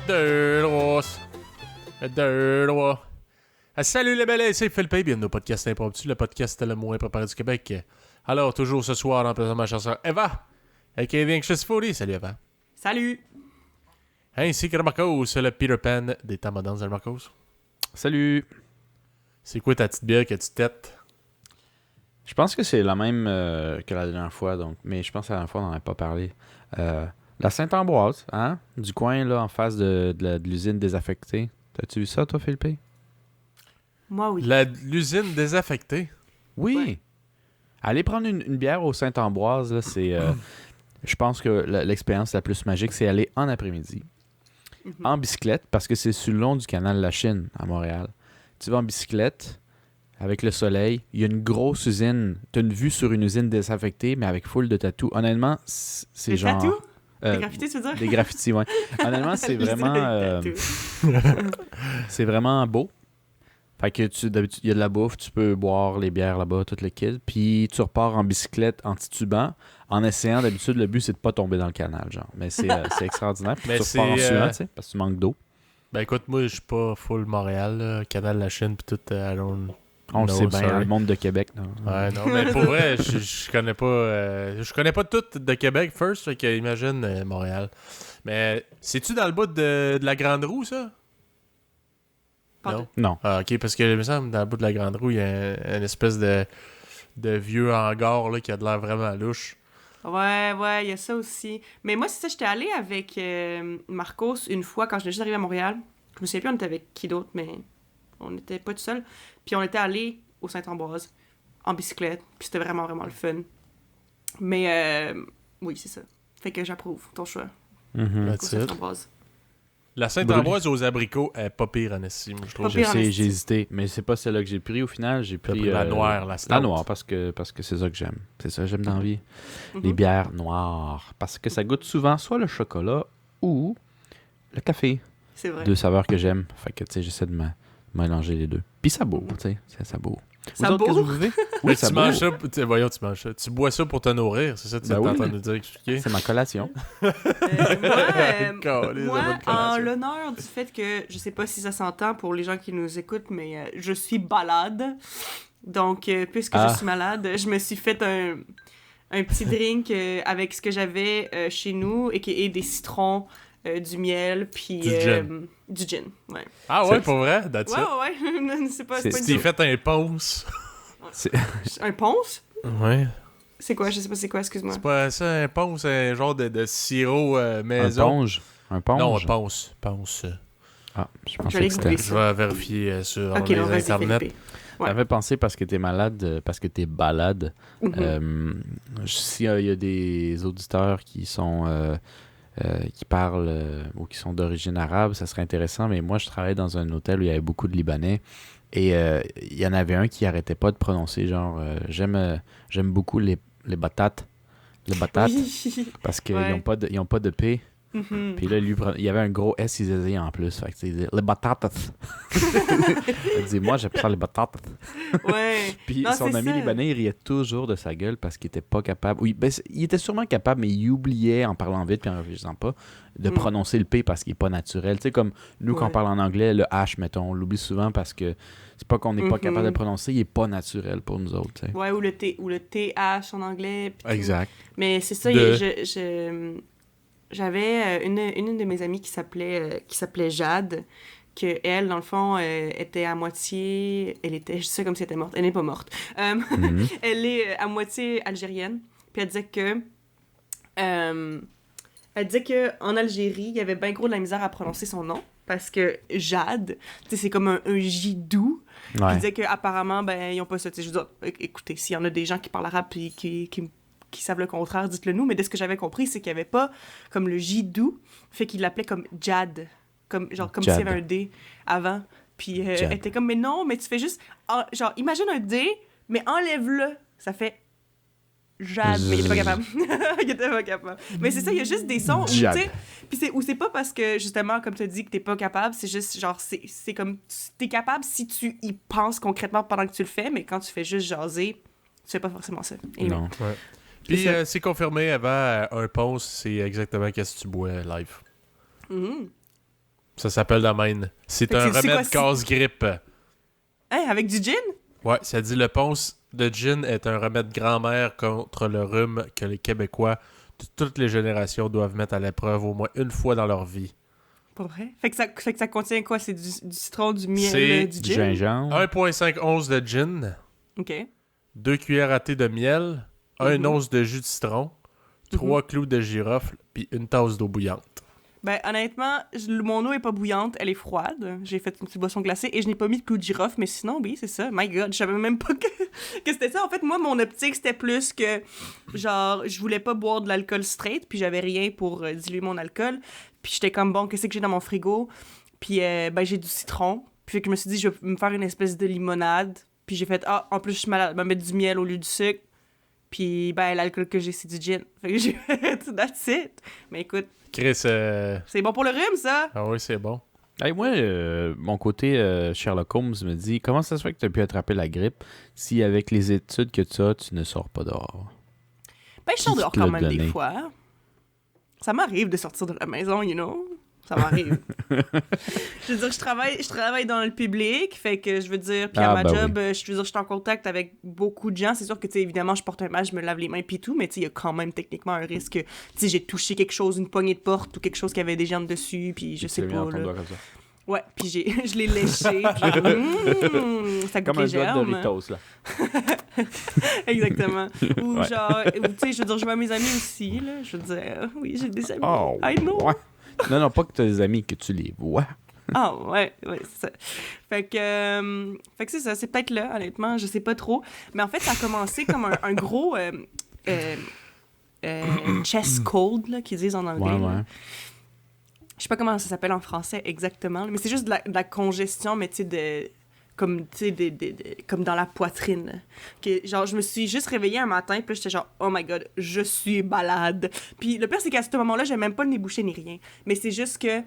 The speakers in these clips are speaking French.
Deux droits. Deux droits. Salut les belles, c'est Philippe, bienvenue au podcast Impromptu, le podcast le moins préparé du Québec. Alors, toujours ce soir, en présent ma chanson Eva, aka The Anxious Foodie. Salut Eva. Salut! Ainsi que Marcos, le Peter Pan des temps modernes. Salut Marcos. Salut! C'est quoi ta petite bière que tu têtes? Je pense que c'est la même que la dernière fois, donc, mais je pense que la dernière fois, on n'en avait pas parlé. La Sainte-Ambroise, hein? Du coin, là, en face de l'usine désaffectée. T'as-tu vu ça, toi, Philippe? Moi, oui. L'usine désaffectée? Oui! Ouais. Aller prendre une bière au Sainte-Ambroise, là, c'est... je pense que l'expérience la plus magique, c'est aller en après-midi, en bicyclette, parce que c'est sur le long du canal de la Chine, à Montréal. Tu vas en bicyclette, avec le soleil, il y a une grosse usine. T'as une vue sur une usine désaffectée, mais avec full de tatous. Honnêtement, c'est Des genre... tatous? Des graffitis, tu veux dire? Des graffitis, ouais. Honnêtement, c'est vraiment... c'est vraiment beau. Fait que d'habitude, il y a de la bouffe, tu peux boire les bières là-bas, tout le kit. Puis tu repars en bicyclette, en titubant, en essayant, d'habitude, le but, c'est de pas tomber dans le canal, genre. Mais c'est extraordinaire. Puis Mais tu repars en c'est, suant, tu sais, parce que tu manques d'eau. Ben écoute, moi je suis pas full Montréal, là, canal de la Chine pis tout, On le no, sait bien, sorry. le monde de Québec. Non. Ouais, non, mais pour vrai, je connais pas. Je connais pas tout de Québec first, fait que imagine Montréal. Mais c'est-tu dans le bout de la Grande Roue, ça? Pas Non. Non. Ah, ok, parce que il me semble dans le bout de la Grande Roue, il y a une espèce de vieux hangar là, qui a de l'air vraiment louche. Ouais, il y a ça aussi. Mais moi, c'est ça, j'étais allée avec Marcos une fois quand je juste arrivé à Montréal. Je me souviens plus, on était avec qui d'autre, mais on n'était pas tout seul. Puis on était allé au Sainte-Ambroise en bicyclette. Puis c'était vraiment, vraiment le fun. Mais oui, c'est ça. Fait que j'approuve ton choix. Mhm. Au That's it. Sainte-Ambroise. La Sainte-Ambroise aux abricots est pas pire en estime, je trouve. Pas Je pire en sais, esti. j'ai hésité. Mais c'est pas celle-là que j'ai pris au final. J'ai T'as pris pris la noire, la stout. La noire, parce que c'est ça que j'aime. C'est ça que j'aime dans la vie. Mhm. Les bières noires. Parce que ça goûte souvent soit le chocolat ou le café. C'est vrai. Deux saveurs que j'aime. Fait que, tu sais, j'essaie de mélanger les deux. Puis ça bourre, tu sais. Ça bourre. Ça Vous autres, qu'est-ce que bourre? vous buvez? Oui, Oui, ça tu manges bourre. ça, voyons, tu manges ça. Tu bois ça pour te nourrir, c'est ça que tu Ben es en oui. train de nous dire, expliquer? C'est ma collation. Moi, Caliste, moi, ça va de collation. en l'honneur du fait que, je sais pas si ça s'entend pour les gens qui nous écoutent, mais je suis malade. Donc, puisque je suis malade, je me suis fait un petit drink avec ce que j'avais chez nous, et des citrons, du miel, puis Du gin. du gin. Ouais, Ah ouais, C'est- pour vrai? That's it? ouais. c'est pas C'est- une Tu t'es joke. fait un ponce. Un ponce? Ouais. C'est quoi? Je sais pas c'est quoi, excuse-moi. C'est pas ça, un ponce, c'est un genre de sirop Un maison. ponge. Un ponge. Non, un ponce. Ponce. Ah, je Je vais pensais aller que c'était... googler Je ça. vais vérifier sur Ok, les non, vas-y, internets. Philippe. Ouais. Ça fait penser parce que t'es malade, parce que t'es balade. Mhm. S'il y a des auditeurs qui sont qui parlent ou qui sont d'origine arabe, ça serait intéressant, mais moi je travaillais dans un hôtel où il y avait beaucoup de Libanais et il y en avait un qui arrêtait pas de prononcer genre j'aime beaucoup les batates Oui. parce qu'ils Ouais. ils ont pas de P. Mhm. Puis là, lui, il y avait un gros S, il disait en plus. Fait que, tu sais, il disait, les batatas. Il dit, moi, j'aime ça, les batatas. Ouais. Puis Non, son c'est ami ça. libanais, il riait toujours de sa gueule parce qu'il était pas capable. Oui, ben, il était sûrement capable, mais il oubliait, en parlant vite puis en réfléchissant pas, de prononcer le P parce qu'il est pas naturel. Tu sais, comme nous, quand on Ouais. parle en anglais, le H, mettons, on l'oublie souvent parce que c'est pas qu'on n'est pas Mhm. capable de le prononcer, il est pas naturel pour nous autres. Tu sais. Ouais, ou le TH en anglais. Pis tout. Exact. Mais c'est ça, De- j'avais une de mes amies qui s'appelait Jade, que elle, dans le fond, était à moitié... je dis ça comme si elle était morte. Elle n'est pas morte. Mhm. Elle est à moitié algérienne. Puis elle disait que... elle disait qu'en Algérie, il y avait bien gros de la misère à prononcer son nom. Parce que Jade, tu sais, c'est comme un J doux. Puis Ouais. il disait qu'apparemment, ben, ils ont pas ça. Tu sais, je veux dire, écoutez, s'il y en a des gens qui parlent arabe et qui savent le contraire, dites-le nous. Mais de ce que j'avais compris, c'est qu'il n'y avait pas comme le J doux, fait qu'il l'appelait comme Jad. Comme s'il y Jad. avait un D avant. Puis Jad. elle était comme, mais non, mais tu fais juste... genre, imagine un D, mais enlève-le. Ça fait Jade. Mais il était pas capable. Il était pas capable. Mais c'est ça, il y a juste des sons où, tu Jad. sais... Puis c'est pas parce que, justement, comme tu as dit, que t'es pas capable, c'est juste, genre, c'est comme... T'es capable si tu y penses concrètement pendant que tu le fais, mais quand tu fais juste jaser, tu fais pas forcément ça. Et Non. Ouais. Puis C'est ça. c'est confirmé avant un ponce, c'est exactement qu'est-ce que tu bois live. Mhm. Ça s'appelle la main. C'est Fait que un c'est remède quoi, casse-grippe. Hein, avec du gin? Ouais, ça dit le ponce de gin est un remède grand-mère contre le rhume que les Québécois de toutes les générations doivent mettre à l'épreuve au moins une fois dans leur vie. Pour vrai? Fait que ça contient quoi? C'est du citron, du miel, C'est du Du gin? gingembre. 1,5 once de gin, OK. 2 cuillères à thé de miel, 1 Mhm. once de jus de citron, 3 clous de girofle, puis une tasse d'eau bouillante. Ben, honnêtement, mon eau est pas bouillante, elle est froide. J'ai fait une petite boisson glacée et je n'ai pas mis de clou de girofle, mais sinon, oui, c'est ça. My God, je savais même pas que c'était ça. En fait, moi, mon optique, c'était plus que, genre, je voulais pas boire de l'alcool straight, puis j'avais rien pour diluer mon alcool. Puis j'étais comme, bon, qu'est-ce que j'ai dans mon frigo? Puis, ben, j'ai du citron. Puis fait que je me suis dit, je vais me faire une espèce de limonade. Puis j'ai fait, ah, en plus, je suis malade, je vais mettre du miel au lieu du sucre. Puis, ben, l'alcool que j'ai, c'est du gin. Fait que j'ai fait, that's it. Mais écoute, Chris, c'est bon pour le rhume, ça? ah oui, c'est bon. Hey, moi, mon côté Sherlock Holmes me dit comment ça se fait que tu as pu attraper la grippe si, avec les études que tu as, tu ne sors pas dehors? Ben, je sors Qui dehors te quand l'a même des donné? fois. Ça m'arrive de sortir de la maison, you know? Ça m'arrive. Je veux dire, je travaille dans le public, fait que je veux dire, puis à ma job, je veux dire, je suis en contact avec beaucoup de gens. C'est sûr que, tu sais, évidemment, je porte un masque, je me lave les mains pis tout, mais tu sais, il y a quand même techniquement un risque que, tu sais, j'ai touché quelque chose, une poignée de porte ou quelque chose qui avait des germes dessus, puis je sais Tu l'as mis pas, dans ton là. doigt comme ça. Ouais, puis je l'ai léché, puis ça goûte Comme un les doigt de germes. Doritos, là. Exactement. Ou Ouais. genre, tu sais, je veux dire, je vois mes amis aussi, là. Je veux dire, oui, j'ai des amis. Oh, I know. ouais. Non, pas que tu as des amis, que tu les vois. Ah, ouais, c'est ça. Fait que c'est ça, c'est peut-être là, honnêtement, je sais pas trop. Mais en fait, ça a commencé comme un gros chest cold, là, qu'ils disent en anglais. Ouais, là. ouais. Je sais pas comment ça s'appelle en français exactement, là, mais c'est juste de la congestion, mais tu sais, comme, tu sais, comme dans la poitrine. Là. Que, genre, je me suis juste réveillée un matin, puis là, j'étais genre, oh my god, je suis malade. Puis le pire, c'est qu'à ce moment-là, j'avais même pas le nez bouché ni rien. Mais c'est juste que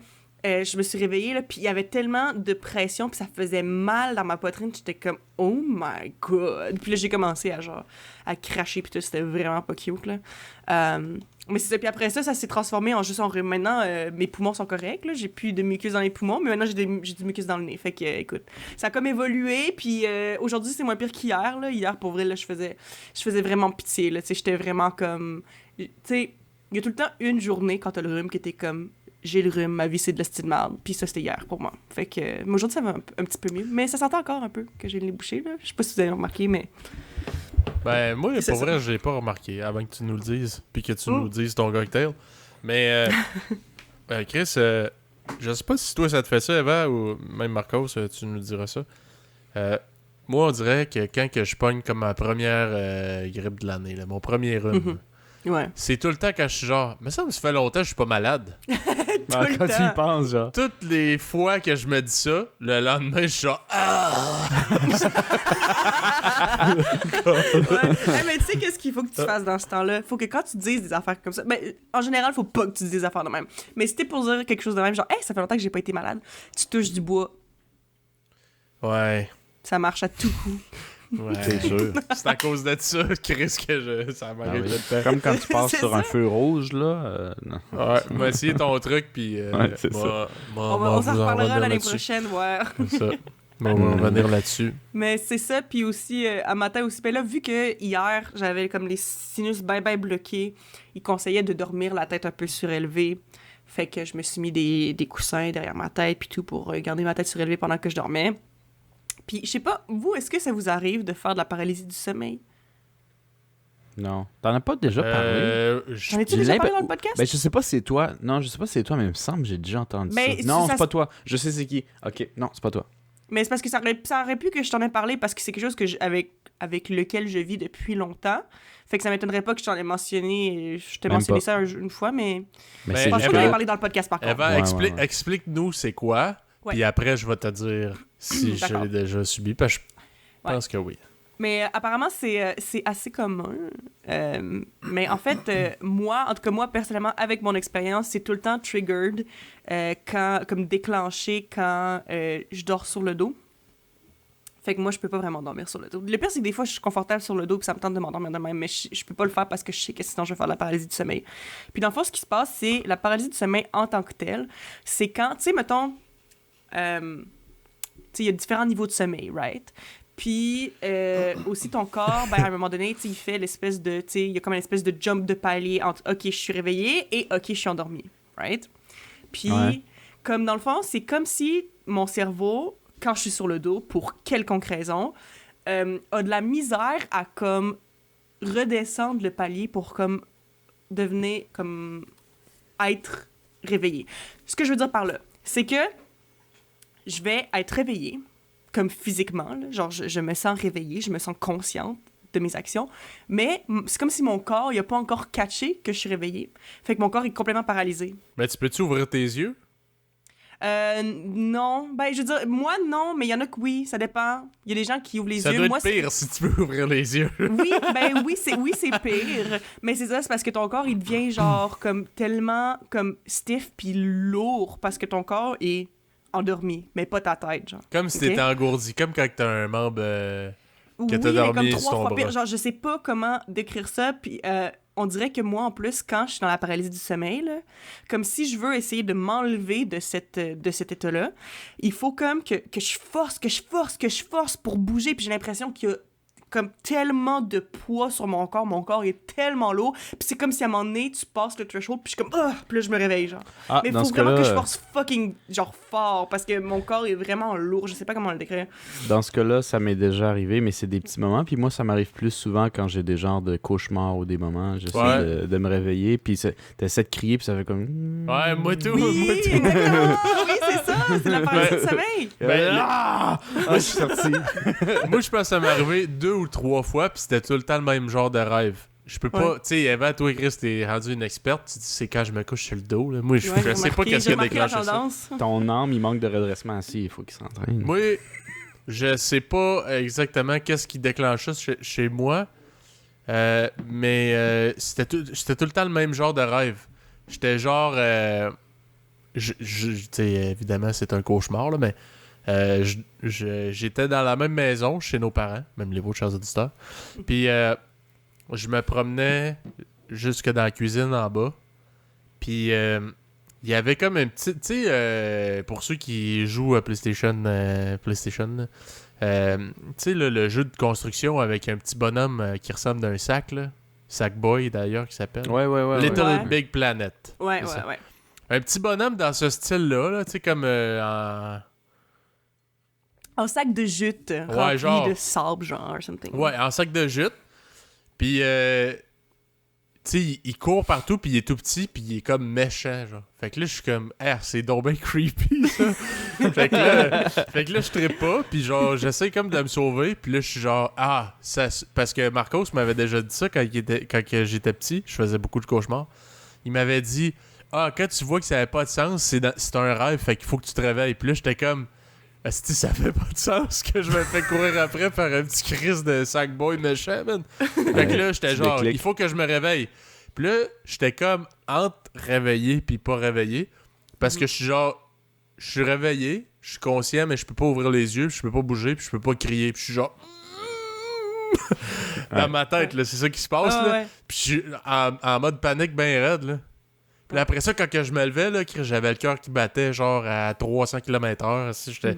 je me suis réveillée, là, puis il y avait tellement de pression, puis ça faisait mal dans ma poitrine, j'étais comme, oh my god. Puis là, j'ai commencé à cracher, puis tout, c'était vraiment pas cute, là. Mais c'est ça, puis après ça s'est transformé en juste en rhume. Maintenant, mes poumons sont corrects, là, j'ai plus de mucus dans les poumons, mais maintenant, j'ai du mucus dans le nez. Fait que, écoute, ça a comme évolué, puis aujourd'hui, c'est moins pire qu'hier, là. Hier, pour vrai, là, je faisais vraiment pitié, là, tu sais, j'étais vraiment comme... Tu sais, il y a tout le temps une journée, quand t'as le rhume, que t'es comme... J'ai le rhume, ma vie c'est de la style merde. Puis ça, c'était hier pour moi. Fait que, mais aujourd'hui, ça va un petit peu mieux. Mais ça s'entend encore un peu que j'ai le nez bouché, là. Je sais pas si vous avez remarqué, mais... Ben, moi, C'est pour ça. vrai, je l'ai pas remarqué avant que tu nous le dises, puis que tu nous dises ton cocktail. Mais, Chris, je sais pas si toi ça te fait ça, Eva, ou même Marcos, tu nous diras ça. Moi, on dirait que quand que je pogne comme ma première grippe de l'année, là, mon premier rhume, Ouais. c'est tout le temps quand je suis genre, mais ça me fait longtemps que je suis pas malade. Ah, le quand tu y temps. penses, genre. Toutes les fois que je me dis ça, le lendemain, je suis genre, Ouais. Hey, mais tu sais, qu'est-ce qu'il faut que tu fasses dans ce temps-là? Faut que quand tu dises des affaires comme ça, ben, en général, faut pas que tu dises des affaires de même. Mais si t'es pour dire quelque chose de même, genre, hey, ça fait longtemps que j'ai pas été malade, tu touches du bois, ouais. ça marche à tout coup. Ouais. C'est sûr. C'est à cause de ça, Chris, que ça Ah m'arrive oui. de faire. Comme quand tu passes C'est sur ça. un feu rouge, là. Non. Ouais, m'a essayé ton truc, puis Ouais, c'est ça. On s'en reparlera l'année prochaine, ouais. C'est ça. Bon, on va revenir là-dessus. Mais c'est ça, puis aussi, à matin aussi, ben là, vu que hier, j'avais comme les sinus ben bloqués, il conseillait de dormir la tête un peu surélevée. Fait que je me suis mis des coussins derrière ma tête, puis tout, pour garder ma tête surélevée pendant que je dormais. Puis, je sais pas, vous, est-ce que ça vous arrive de faire de la paralysie du sommeil? Non. T'en as pas déjà parlé? J'en ai-tu J'ai déjà parlé l'imp- dans le podcast? Ben, je sais pas si c'est toi. Non, je sais pas si c'est toi, mais il me semble que j'ai déjà entendu Mais ça. Non, ça c'est se- pas toi. Je sais c'est qui. Ok, non, c'est pas toi. Mais c'est parce que ça aurait pu que je t'en ai parlé, parce que c'est quelque chose que avec lequel je vis depuis longtemps. Fait que ça m'étonnerait pas que je t'en ai mentionné. Je t'ai Même mentionné pas. ça une fois, mais... Mais Ben, c'est Je pense Eva- que j'en ai juste parlé dans le podcast, par contre. Eva, Ouais, ouais. explique-nous c'est quoi, Ouais. puis après, je vais te dire si je D'accord. l'ai déjà subi, parce que je pense que oui. Mais apparemment, c'est assez commun. Mais en fait, moi, en tout cas, moi, personnellement, avec mon expérience, c'est tout le temps triggered, comme déclenché quand je dors sur le dos. Fait que moi, je peux pas vraiment dormir sur le dos. Le pire, c'est que des fois, je suis confortable sur le dos puis ça me tente de m'endormir de même, mais je peux pas le faire parce que je sais que sinon, je vais faire de la paralysie du sommeil. Puis dans le fond, ce qui se passe, c'est la paralysie du sommeil en tant que telle. C'est quand, tu sais, mettons... tu sais, il y a différents niveaux de sommeil, right? Puis aussi, ton corps, ben, à un moment donné, tu sais, il fait l'espèce de... Tu sais, il y a comme une espèce de jump de palier entre « OK, je suis réveillée » et « OK, je suis endormie », right? Puis, comme dans le fond, c'est comme si mon cerveau... quand je suis sur le dos, pour quelconque raison, a de la misère à, comme, redescendre le palier pour, comme, devenir, comme, être réveillé. Ce que je veux dire par là, c'est que je vais être réveillée, comme physiquement, là, genre, je me sens réveillée, je me sens consciente de mes actions, mais c'est comme si mon corps, il a pas encore catché que je suis réveillée. Fait que mon corps est complètement paralysé. Mais tu peux-tu ouvrir tes yeux? Non. Ben, je veux dire, moi, non, mais il y en a que oui, ça dépend. Il y a des gens qui ouvrent les ça yeux. Ça doit moi, être pire si tu peux ouvrir les yeux. oui, c'est pire. Mais c'est ça, c'est parce que ton corps, il devient genre comme tellement comme stiff puis lourd parce que ton corps est endormi, mais pas ta tête, genre. Comme si t'étais engourdi, comme quand t'as un membre que t'as dormi sur ton bras. Pire. Genre, je sais pas comment décrire ça, puis on dirait que moi, en plus, quand je suis dans la paralysie du sommeil, là, comme si je veux essayer de m'enlever de cet état-là, il faut comme que je force pour bouger, puis j'ai l'impression qu'il y a comme tellement de poids sur mon corps est tellement lourd, puis c'est comme si à un moment donné, tu passes le threshold, puis je suis comme, puis là, je me réveille, genre. Mais il faut vraiment que je force fucking, genre, fort, parce que mon corps est vraiment lourd, je sais pas comment le décrire. Dans ce cas-là, ça m'est déjà arrivé, mais c'est des petits moments, puis moi, ça m'arrive plus souvent quand j'ai des genres de cauchemars ou des moments, j'essaie de me réveiller, puis t'essaies de crier, puis ça fait comme... Ouais, moi tout, oui, c'est ça, c'est la paralysie du sommeil. Je suis sorti. Moi, je pense que ça m'est arrivé 2 ou 3 fois, puis c'était tout le temps le même genre de rêve. Je peux pas... Tu sais, Eva, toi, Chris, t'es rendu une experte. Tu dis, c'est quand je me couche sur le dos. Là. Moi, je sais pas qu'est-ce qui a déclenché ça. Ton âme, il manque de redressement assis. Il faut qu'il s'entraîne. Moi, je sais pas exactement qu'est-ce qui déclenche ça chez moi. Mais c'était tout le temps le même genre de rêve. J'étais genre... tu sais, évidemment, c'est un cauchemar, là, mais... j'étais dans la même maison chez nos parents, même les vôtres chers auditeurs. Puis je me promenais jusque dans la cuisine en bas. Puis il y avait comme un petit... Tu sais, pour ceux qui jouent à PlayStation, tu sais, le jeu de construction avec un petit bonhomme qui ressemble d'un sac, là. Sackboy d'ailleurs, qui s'appelle. Ouais. Little Big Planet. Ouais. Un petit bonhomme dans ce style-là, tu sais, comme en sac de jute rempli de sable, genre, something. Ouais, en sac de jute. Puis, tu sais, il court partout, puis il est tout petit, puis il est comme méchant, genre. Fait que là, je suis comme, c'est donc bien creepy, ça. fait que là, je trippe pas, puis genre, j'essaie comme de me sauver, puis là, je suis genre, ça... Parce que Marcos m'avait déjà dit ça quand j'étais petit, je faisais beaucoup de cauchemars. Il m'avait dit, quand tu vois que ça n'avait pas de sens, c'est un rêve, fait qu'il faut que tu te réveilles. Puis là, j'étais comme... Asti, ça fait pas de sens que je me fais courir après par un petit crise de sackboy méchant, man. Fait que là, j'étais genre, il faut que je me réveille. Puis là, j'étais comme entre réveillé puis pas réveillé. Parce que je suis genre, je suis réveillé, je suis conscient, mais je peux pas ouvrir les yeux, puis je peux pas bouger, puis je peux pas crier. Puis je suis genre... dans ma tête, là, c'est ça qui se passe, là. Ouais. Puis je suis en mode panique bien raide, là. Puis après ça, quand je me levais, là, j'avais le cœur qui battait genre à 300 km/h.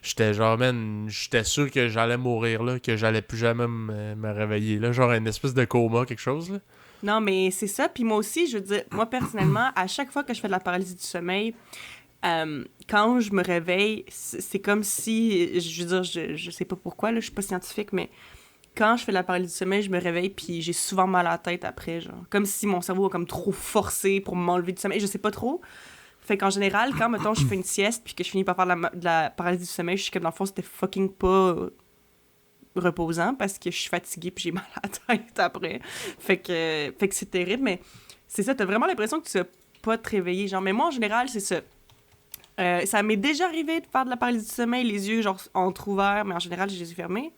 J'étais genre, man, j'étais sûr que j'allais mourir, là, que j'allais plus jamais me réveiller. Là, genre une espèce de coma, quelque chose. Là. Non, mais c'est ça. Puis moi aussi, je veux dire, moi personnellement, à chaque fois que je fais de la paralysie du sommeil, quand je me réveille, c'est comme si, je veux dire, je sais pas pourquoi, là, je suis pas scientifique, mais quand je fais de la paralysie du sommeil, je me réveille puis j'ai souvent mal à la tête après, genre. Comme si mon cerveau a comme trop forcé pour m'enlever du sommeil, je sais pas trop. Fait qu'en général, quand, mettons, je fais une sieste puis que je finis par faire de la paralysie du sommeil, je suis comme, dans le fond, c'était fucking pas reposant parce que je suis fatiguée puis j'ai mal à la tête après. Fait que c'est terrible, mais c'est ça, t'as vraiment l'impression que tu vas pas te réveiller, genre. Mais moi, en général, c'est ça. Ça m'est déjà arrivé de faire de la paralysie du sommeil, les yeux, genre, entrouverts, mais en général, j'ai les yeux fermés.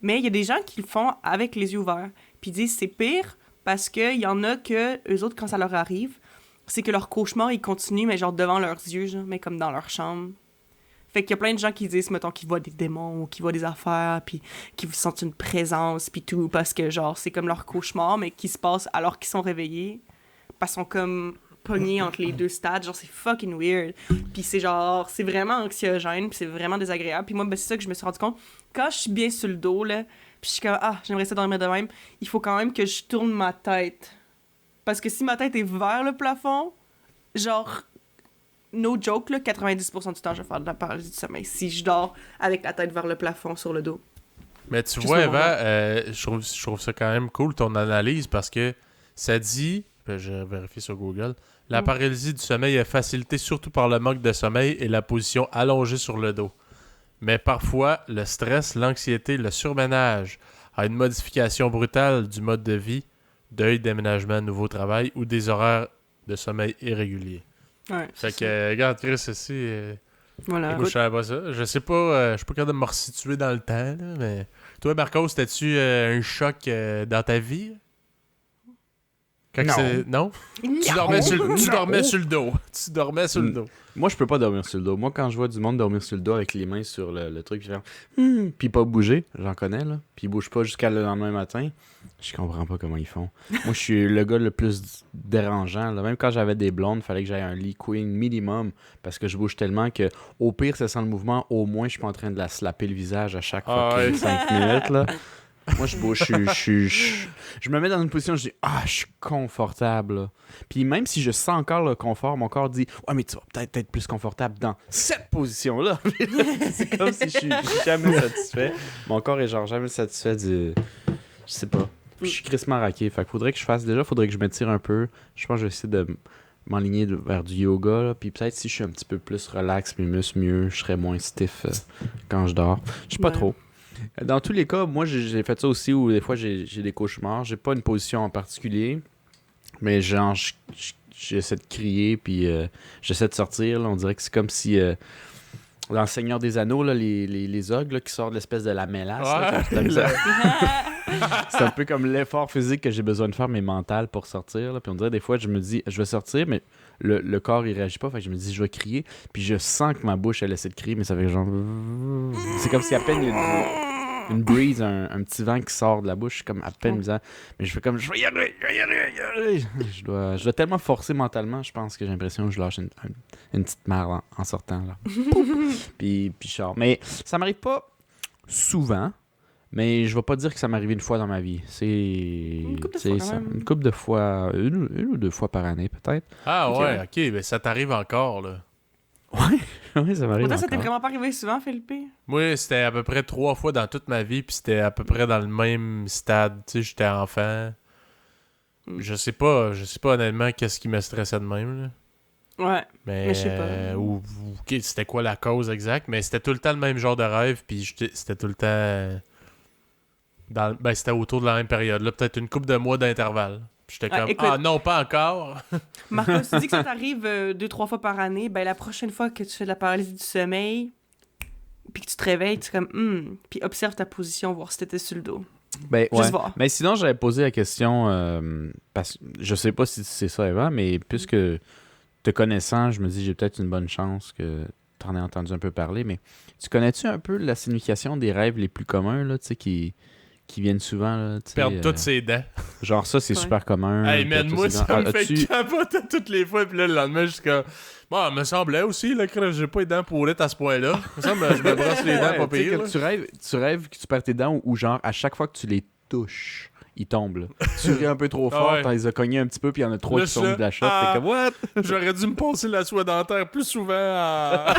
Mais il y a des gens qui le font avec les yeux ouverts. Puis ils disent c'est pire parce qu'il y en a que, eux autres, quand ça leur arrive, c'est que leur cauchemar, il continue, mais genre devant leurs yeux, genre, mais comme dans leur chambre. Fait qu'il y a plein de gens qui disent, mettons, qu'ils voient des démons ou qu'ils voient des affaires, puis qu'ils sentent une présence, puis tout, parce que, genre, c'est comme leur cauchemar, mais qui se passe alors qu'ils sont réveillés, parce qu'ils sont comme pognés entre les deux stades. Genre, c'est fucking weird. Puis c'est genre, c'est vraiment anxiogène, puis c'est vraiment désagréable. Puis moi, ben, c'est ça que je me suis rendu compte. Quand je suis bien sur le dos, là, puis je suis comme, j'aimerais ça dormir de même, il faut quand même que je tourne ma tête. Parce que si ma tête est vers le plafond, genre, no joke, là, 90% du temps, je vais faire de la paralysie du sommeil si je dors avec la tête vers le plafond sur le dos. Mais tu Juste vois, au Eva, je trouve ça quand même cool ton analyse parce que ça dit, je vérifie sur Google, la paralysie du sommeil est facilitée surtout par le manque de sommeil et la position allongée sur le dos. Mais parfois, le stress, l'anxiété, le surménage a une modification brutale du mode de vie, deuil, déménagement, nouveau travail ou des horaires de sommeil irréguliers. Ouais, Fait que, regarde, Chris, ici, voilà. écoute, je savais pas ça. Je sais pas, je suis pas capable de me resituer dans le temps, là, mais... Toi, Marcos, t'as-tu un choc dans ta vie? Quand Non. Non? Tu dormais sur le dos. Tu dormais sur le dos. Moi, je peux pas dormir sur le dos. Moi, quand je vois du monde dormir sur le dos avec les mains sur le truc, puis pas bouger, j'en connais, là. Puis ils bougent pas jusqu'à le lendemain matin. Je comprends pas comment ils font. Moi, je suis le gars le plus dérangeant, là. Même quand j'avais des blondes, fallait que j'aille un lit queen minimum parce que je bouge tellement que, au pire, ça sent le mouvement, au moins, je suis pas en train de la slapper le visage à chaque fucking 5 minutes, là. Moi, je bouge, je me mets dans une position où je dis « je suis confortable. » là. Puis même si je sens encore le confort, mon corps dit « Ouais, mais tu vas peut-être être plus confortable dans cette position-là. » C'est comme si je suis jamais satisfait. Mon corps est genre jamais satisfait du... Je sais pas. Je suis crissement raqué. Fait qu'il faudrait que je fasse... Déjà, faudrait que je m'étire un peu. Je pense que je vais essayer de m'enligner vers du yoga. Là. Puis peut-être si je suis un petit peu plus relax, mes muscles mieux, je serais moins stiff quand je dors. Je sais pas trop. Dans tous les cas, moi, j'ai fait ça aussi où des fois, j'ai des cauchemars. J'ai pas une position en particulier, mais genre, j'essaie de crier, puis j'essaie de sortir. Là. On dirait que c'est comme si, dans Le Seigneur des Anneaux, là, les ogres là, qui sortent de l'espèce de la mélasse. Ouais, là, c'est un peu comme l'effort physique que j'ai besoin de faire, mais mental, pour sortir. Là. Puis on dirait des fois, je me dis, je vais sortir, mais le corps, il réagit pas. Fait que je me dis, je vais crier. Puis je sens que ma bouche, elle essaie de crier, mais ça fait genre... C'est comme si à peine il y a une breeze, un petit vent qui sort de la bouche, comme à peine disant, mais je fais comme, je vais y aller. Je dois tellement forcer mentalement, je pense que j'ai l'impression que je lâche une petite merde en sortant. Là. puis je sors. Mais ça m'arrive pas souvent. Mais je vais pas dire que ça m'est arrivé une fois dans ma vie. C'est une couple de fois, quand même. une couple de fois, une ou deux fois par année peut-être. Ah Ok, ouais, ok, mais ça t'arrive encore, là. Oui, ça m'arrive Pourtant, ça t'est encore. vraiment pas arrivé souvent, Philippe? Moi, c'était à peu près 3 fois dans toute ma vie, puis c'était à peu près dans le même stade. Tu sais, j'étais enfant. Je sais pas honnêtement qu'est-ce qui me stressait de même, là. Ouais. Mais je sais pas. ok, c'était quoi la cause exacte, mais c'était tout le temps le même genre de rêve, puis c'était tout le temps... c'était autour de la même période, là, peut-être une couple de mois d'intervalle. Puis j'étais comme, écoute, non, pas encore. Marcos, tu dis que ça t'arrive 2-3 fois par année, ben la prochaine fois que tu fais de la paralysie du sommeil, puis que tu te réveilles, tu es comme, puis observe ta position, voir si t'étais sur le dos. Ben, Juste ouais. voir. Mais sinon, j'avais posé la question, parce que je sais pas si c'est ça, Eva, mais puisque te connaissant, je me dis j'ai peut-être une bonne chance que tu en aies entendu un peu parler, mais tu connais-tu un peu la signification des rêves les plus communs, là, tu sais, qui viennent souvent, là, tu sais, Perdre toutes ses dents. genre ça, c'est Ouais. super commun. Hey man, perdre moi toutes ses ça dents. me fait capoter toutes les fois, puis là le lendemain, je suis comme, bon, il me semblait aussi là, que j'ai pas les dents pourrites à ce point-là. Ça me je me brosse les dents Ouais, pas tu sais, pire. que là. tu rêves que tu perds tes dents ou genre à chaque fois que tu les touches, ils tombent. Là. Tu ris un peu trop fort, ouais. t'en les as cognés un petit peu, puis il y en a trois Là, qui tombent ça, de la shot. ah. T'es comme, what? J'aurais dû me passer la soie dentaire plus souvent à...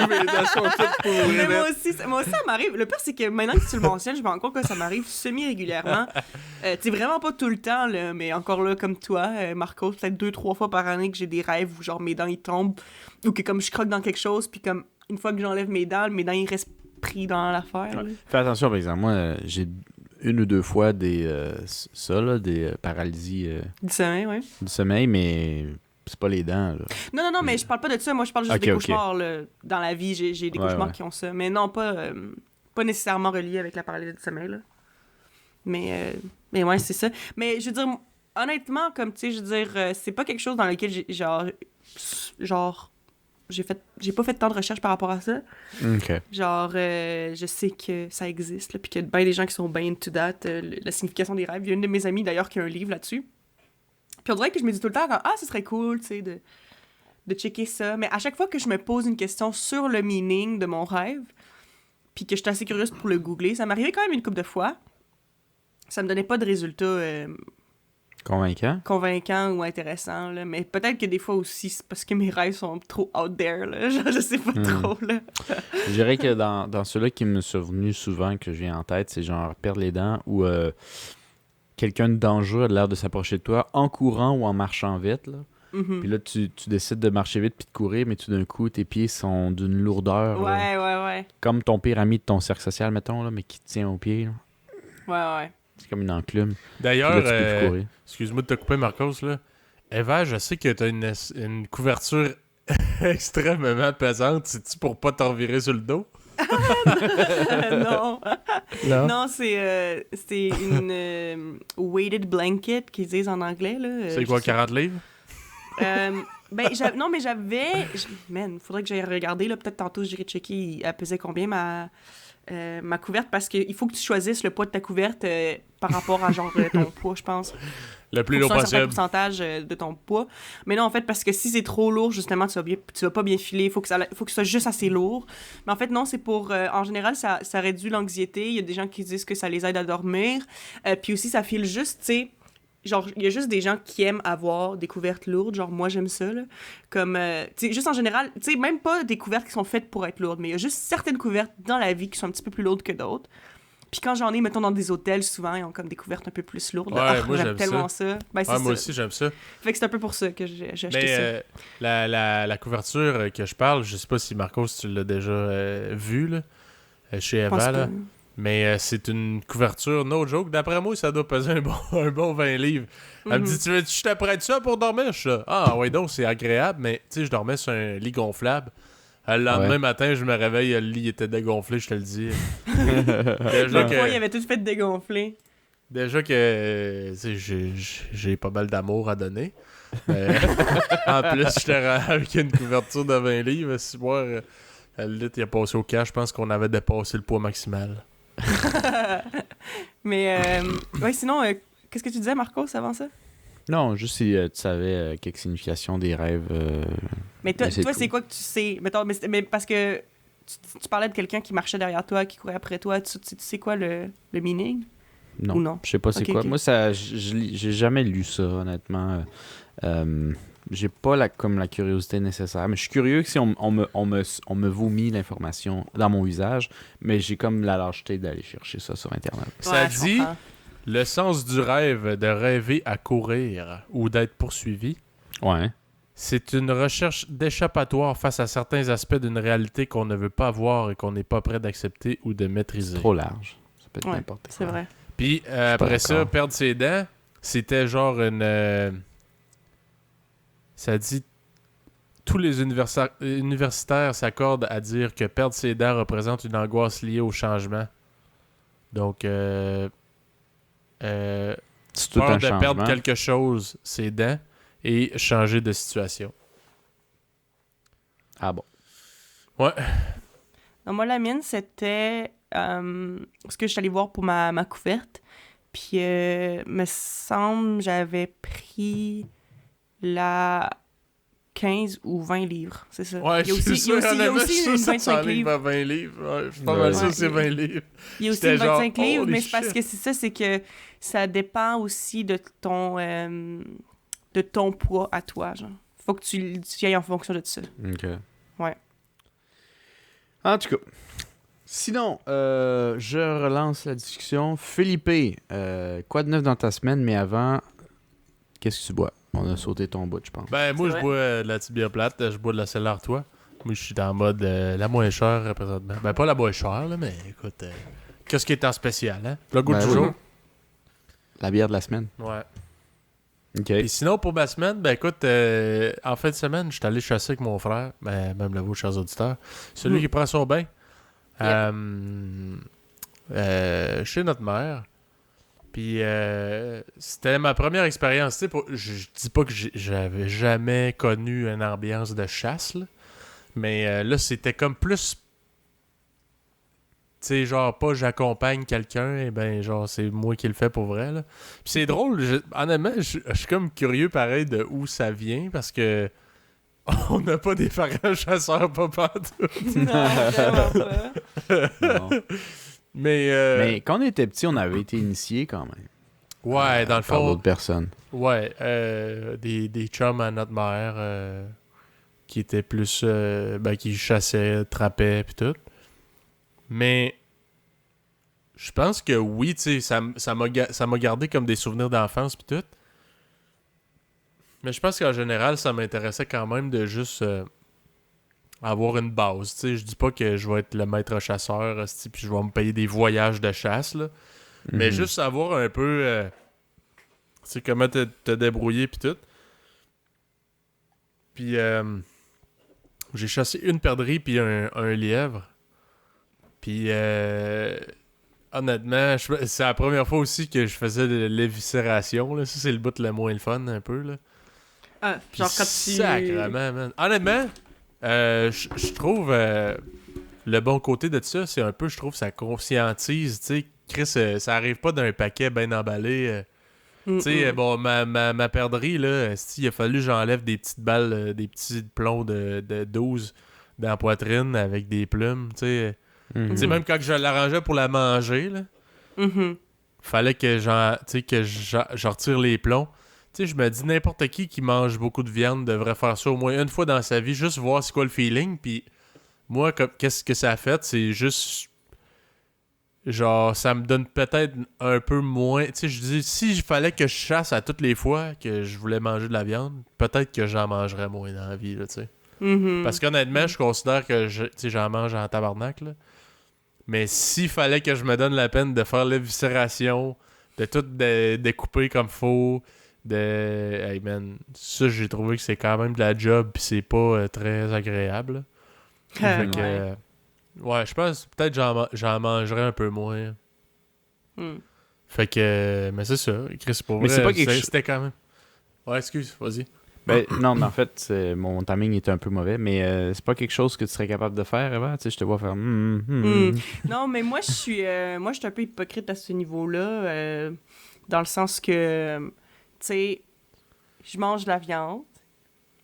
Mes dents sont toutes pourries. Mais là. moi aussi, ça m'arrive. Le pire, c'est que maintenant que tu le mentionnes, je me rends compte que ça m'arrive semi-régulièrement. Tu sais, vraiment pas tout le temps, là, mais encore là, comme toi, Marcos, peut-être 2-3 fois par année que j'ai des rêves où genre mes dents, ils tombent, ou que comme je croque dans quelque chose, puis comme une fois que j'enlève mes dents, ils restent pris dans l'affaire. là. Fais attention, par exemple, moi, j'ai une ou deux fois des paralysies Du sommeil, ouais. du sommeil, mais c'est pas les dents. Là. Non, mais je parle pas de ça. Moi, je parle juste Ok, des ok. cauchemars. Là. Dans la vie, j'ai des Ouais, cauchemars ouais. qui ont ça. Mais non, pas nécessairement reliés avec la paralysie du sommeil. Là. Mais ouais, c'est ça. Mais je veux dire, honnêtement, comme tu sais, je veux dire, c'est pas quelque chose dans lequel j'ai genre j'ai pas fait tant de recherches par rapport à ça. OK. Genre, je sais que ça existe, là, puis qu'il y a bien des gens qui sont bien into that, la signification des rêves. Il y a une de mes amies, d'ailleurs, qui a un livre là-dessus. Puis on dirait que je me dis tout le temps, ce serait cool, tu sais, de checker ça. Mais à chaque fois que je me pose une question sur le meaning de mon rêve, puis que je suis assez curieuse pour le googler, ça m'arrivait quand même une couple de fois. Ça me donnait pas de résultats Convaincant? convaincants ou intéressants, là. Mais peut-être que des fois aussi, c'est parce que mes rêves sont trop out there, là. Genre, je sais pas trop, là. Je dirais que dans ceux-là qui me sont venus souvent, que je viens en tête, c'est genre perdre les dents ou quelqu'un de dangereux a l'air de s'approcher de toi en courant ou en marchant vite, là. Mhm. Puis là, tu décides de marcher vite puis de courir, mais tout d'un coup, tes pieds sont d'une lourdeur. Là. Ouais. Comme ton pire ami de ton cercle social, mettons, là, mais qui te tient aux pieds. Là. Ouais. C'est comme une enclume. Puis D'ailleurs, là, tu peux plus courir. excuse-moi de te couper, Marcos, là. Eva, je sais que t'as une couverture extrêmement pesante. C'est-tu pour pas t'en virer sur le dos? Non. Non. Non, c'est une weighted blanket qu'ils disent en anglais, là. C'est quoi, 40 livres? Non, mais j'avais... Man, faudrait que j'aille regarder, là. Peut-être tantôt, j'irai checker, elle pesait combien, ma couverte, parce qu'il faut que tu choisisses le poids de ta couverte par rapport à, genre, ton poids, je pense. Le plus Faut lourd que ce soit un possible. certain pourcentage de ton poids. Mais non, en fait, parce que si c'est trop lourd, justement, tu vas pas bien filer. Faut que ce soit juste assez lourd. Mais en fait, non, c'est pour... en général, ça réduit l'anxiété. Il y a des gens qui disent que ça les aide à dormir. Puis aussi, ça file juste, tu sais... Genre, il y a juste des gens qui aiment avoir des couvertes lourdes. Genre, moi, j'aime ça, là. Comme, tu sais, juste en général... Tu sais, même pas des couvertes qui sont faites pour être lourdes. Mais il y a juste certaines couvertes dans la vie qui sont un petit peu plus lourdes que d'autres. Puis quand j'en ai, mettons, dans des hôtels, souvent, ils ont comme des couvertes un peu plus lourdes. Ouais, moi, j'aime j'aime tellement ça. Ben, c'est Ouais, moi ça. aussi, j'aime ça. Fait que c'est un peu pour ça que j'ai acheté Mais ça. la couverture que je parle, je sais pas si Marcos, tu l'as déjà vue, là, chez Je pense Eva, là. pas. Mais c'est une couverture, no joke. D'après moi, ça doit peser un bon 20 livres. Elle me dit, je t'apprête ça pour dormir? Je suis là, ah, ouais, donc, c'est agréable. Mais, tu sais, je dormais sur un lit gonflable. Le lendemain matin, je me réveille, le lit était dégonflé, je te le dis. Le poids, il avait tout fait dégonfler. Déjà que, tu sais, j'ai pas mal d'amour à donner. Mais, en plus, j'étais avec une couverture de 20 livres. Si moi, le lit, il a passé au cash. Je pense qu'on avait dépassé le poids maximal. Mais, ouais, sinon, qu'est-ce que tu disais, Marcos, avant ça? Non, juste si tu savais quelques significations des rêves. Mais toi, c'est c'est tout. quoi que tu sais? Mettons, mais parce que tu parlais de quelqu'un qui marchait derrière toi, qui courait après toi. Tu sais quoi le meaning? Non. Ou non? Je sais pas c'est Ok, quoi. ok. Moi, j'ai jamais lu ça, honnêtement. J'ai pas comme la curiosité nécessaire. Mais je suis curieux que si on me vomit l'information dans mon visage, mais j'ai comme la lâcheté d'aller chercher ça sur Internet. Ça Ouais, je dit comprends. le sens du rêve de rêver à courir ou d'être poursuivi. Ouais. C'est une recherche d'échappatoire face à certains aspects d'une réalité qu'on ne veut pas voir et qu'on n'est pas prêt d'accepter ou de maîtriser. Trop large. Ça peut être Ouais, n'importe quoi. c'est vrai. Puis pas après ça, d'accord. perdre ses dents, c'était genre une... ça dit... Tous les universitaires s'accordent à dire que perdre ses dents représente une angoisse liée au changement. Donc, C'est tout peur un de changement. perdre quelque chose, ses dents, et changer de situation. Ah bon. Ouais. Non, moi, la mienne, c'était... ce que je suis allée voir pour ma couverte. Puis, me semble, j'avais pris la 15 ou 20 livres, c'est ça. Ouais, il y a je suis aussi, il y a sûr, aussi, il y a honnêtement, aussi je suis une sûr que ça 25 enlève livres. à 20 livres. Ouais, je suis pas Ouais. mal sûr que Ouais. c'est 20 livres. Il y a aussi J'étais une 25 genre, livres, holy mais c'est parce shit. que c'est ça, c'est que ça dépend aussi de ton poids à toi, genre. Faut que tu y ailles en fonction de ça. OK. Ouais. En tout cas. Sinon, je relance la discussion. Philippe, quoi de neuf dans ta semaine, mais avant, qu'est-ce que tu bois? On a sauté ton bout, je pense. Ben, moi, C'est je vrai. bois de la petite bière plate, je bois de la Cellar Artois. Moi, je suis dans le mode la moins chère présentement. Ben, pas la moins chère, là, mais écoute, qu'est-ce qui est en spécial, hein? Le goût Ben du oui. jour. La bière de la semaine. Ouais. OK. Et sinon, pour ma semaine, ben écoute, en fin de semaine, je suis allé chasser avec mon frère, ben, même là, vous, chers auditeurs. Celui qui prend son bain. Chez notre mère. Puis c'était ma première expérience. Tu sais, je dis pas que j'avais jamais connu une ambiance de chasse, là, Mais là, c'était comme plus... Tu sais, genre, pas j'accompagne quelqu'un, et ben, genre, c'est moi qui le fais pour vrai, là. Puis c'est drôle, honnêtement, je suis comme curieux, pareil, de où ça vient, parce que on n'a pas des parents chasseurs, pas pantoute. Non, vraiment pas. Non. Mais Mais quand on était petit, on avait été initiés quand même. ouais, dans le Par fond, d'autres personnes. ouais, des chums à notre mère qui étaient plus, ben, qui chassaient, trappaient, pis tout. Mais je pense que oui, tu sais, ça m'a gardé comme des souvenirs d'enfance pis tout. Mais je pense qu'en général, ça m'intéressait quand même de juste avoir une base. Tu sais, je dis pas que je vais être le maître chasseur, puis je vais me payer des voyages de chasse, là. Mais juste savoir un peu, tu sais, comment te débrouiller pis tout. Puis j'ai chassé une perdrix puis un lièvre. Puis honnêtement, c'est la première fois aussi que je faisais de l'éviscération, là. Ça, c'est le bout le moins le fun, un peu, là. Ah, genre quand tu... Sacrément, man. Honnêtement, je trouve le bon côté de ça, c'est un peu, je trouve, ça conscientise, tu sais. Chris, ça arrive pas d'un paquet bien emballé. Tu sais, bon, ma perdrix, là, il a fallu que j'enlève des petites balles, des petits plombs de 12 dans la poitrine avec des plumes, tu sais. Tu sais, même quand je l'arrangeais pour la manger, là, fallait que je retire les plombs. Tu sais, je me dis, n'importe qui mange beaucoup de viande devrait faire ça au moins une fois dans sa vie, juste voir c'est quoi le feeling. Puis moi, qu'est-ce que ça a fait? C'est juste... Genre, ça me donne peut-être un peu moins... Tu sais, je dis, si il fallait que je chasse à toutes les fois que je voulais manger de la viande, peut-être que j'en mangerais moins dans la vie, là, tu sais. Parce qu'honnêtement, je considère que j'en mange en tabarnak, là. Mais s'il fallait que je me donne la peine de faire l'éviscération, de tout découper comme faut... Hey man, ça j'ai trouvé que c'est quand même de la job pis c'est pas très agréable. Fait que, ouais, je pense peut-être j'en mangerais un peu moins. Fait que, mais c'est ça, Chris, pour vrai, Mais c'est pas quelque chose... c'était quand même... Ouais, excuse, vas-y. Ben, non, mais en fait, mon timing était un peu mauvais, mais c'est pas quelque chose que tu serais capable de faire, Eva? Tu sais, je te vois faire... Non, mais moi, je suis un peu hypocrite à ce niveau-là, dans le sens que, tu sais, je mange de la viande.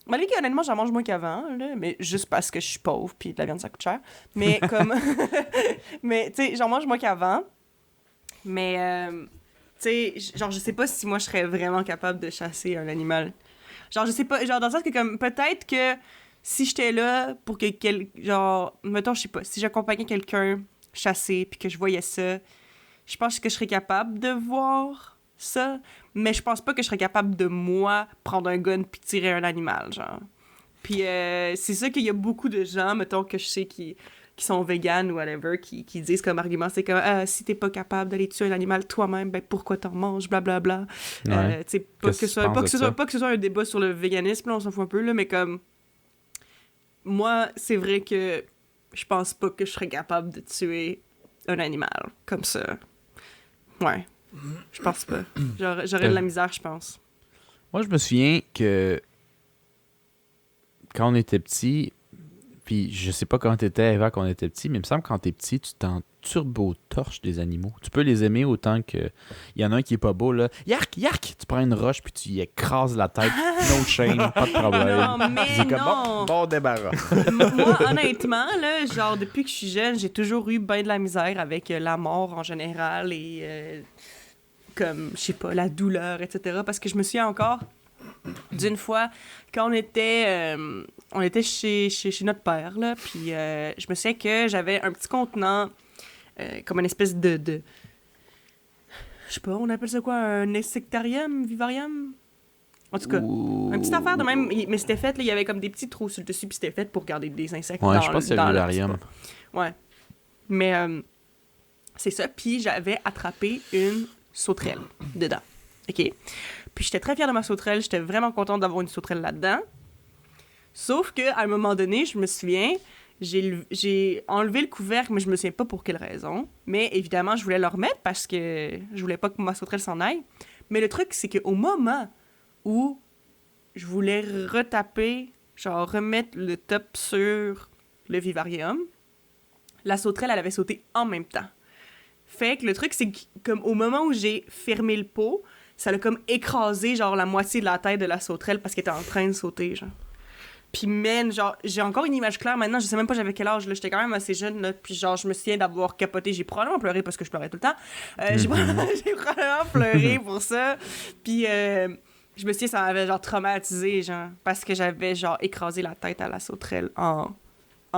Malgré qu'honnêtement, j'en mange moins qu'avant, là, mais juste parce que je suis pauvre, puis de la viande, ça coûte cher. Mais comme... mais, tu sais, j'en mange moins qu'avant. Mais, tu sais, genre, je sais pas si moi, je serais vraiment capable de chasser un animal. Genre, je sais pas, genre, dans le sens que, comme, peut-être que si j'étais là pour que, genre, mettons, je sais pas, si j'accompagnais quelqu'un chasser, puis que je voyais ça, je pense que je serais capable de voir ça, mais je pense pas que je serais capable de, moi, prendre un gun puis tirer un animal, genre. Puis c'est ça qu'il y a beaucoup de gens, mettons, que je sais qui sont véganes ou whatever, qui disent comme argument, c'est comme si t'es pas capable d'aller tuer un animal toi-même, ben pourquoi t'en manges, blablabla. Ouais. Tu sais, pas que ce soit un débat sur le véganisme, là, on s'en fout un peu, là, mais comme... Moi, c'est vrai que je pense pas que je serais capable de tuer un animal comme ça. Ouais. Je pense pas. J'aurais de la misère, je pense. Moi, je me souviens que quand on était petit, puis je sais pas comment t'étais, Eva, quand on était petit, mais il me semble que quand t'es petit, tu t'en turbo-torches des animaux. Tu peux les aimer autant que... Il y en a un qui est pas beau, là. Yark, yark! Tu prends une roche, puis tu y écrases la tête. No shame, pas de problème. Non, mais C'est comme, non! bon débarras. Moi, honnêtement, là, genre, depuis que je suis jeune, j'ai toujours eu bien de la misère avec la mort en général et... comme, je sais pas, la douleur, etc. Parce que je me souviens encore d'une fois, quand on était chez notre père, là, puis je me souviens que j'avais un petit contenant, comme une espèce de... Je sais pas, on appelle ça quoi? Un insectarium? Vivarium? En tout cas, une petite affaire de même, mais c'était fait, là, il y avait comme des petits trous sur le dessus, puis c'était fait pour garder des insectes Ouais, dans je pense que c'est le vivarium. Ouais. Mais c'est ça, puis j'avais attrapé une sauterelle dedans. OK? Puis j'étais très fière de ma sauterelle, j'étais vraiment contente d'avoir une sauterelle là-dedans. Sauf qu'à un moment donné, je me souviens, j'ai enlevé le couvercle, mais je me souviens pas pour quelle raison. Mais évidemment, je voulais le remettre parce que je voulais pas que ma sauterelle s'en aille. Mais le truc, c'est qu'au moment où je voulais retaper genre, remettre le top sur le vivarium. La sauterelle, elle avait sauté en même temps. Fait que le truc, c'est que, comme, au moment où j'ai fermé le pot, ça l'a comme écrasé, genre, la moitié de la tête de la sauterelle parce qu'elle était en train de sauter, genre. Puis, man, genre, j'ai encore une image claire maintenant, je sais même pas j'avais quel âge, là, j'étais quand même assez jeune, là, puis genre, je me souviens d'avoir capoté, j'ai probablement pleuré parce que je pleurais tout le temps, j'ai probablement pleuré pour ça, puis je me souviens, ça m'avait, genre, traumatisé, genre, parce que j'avais, genre, écrasé la tête à la sauterelle en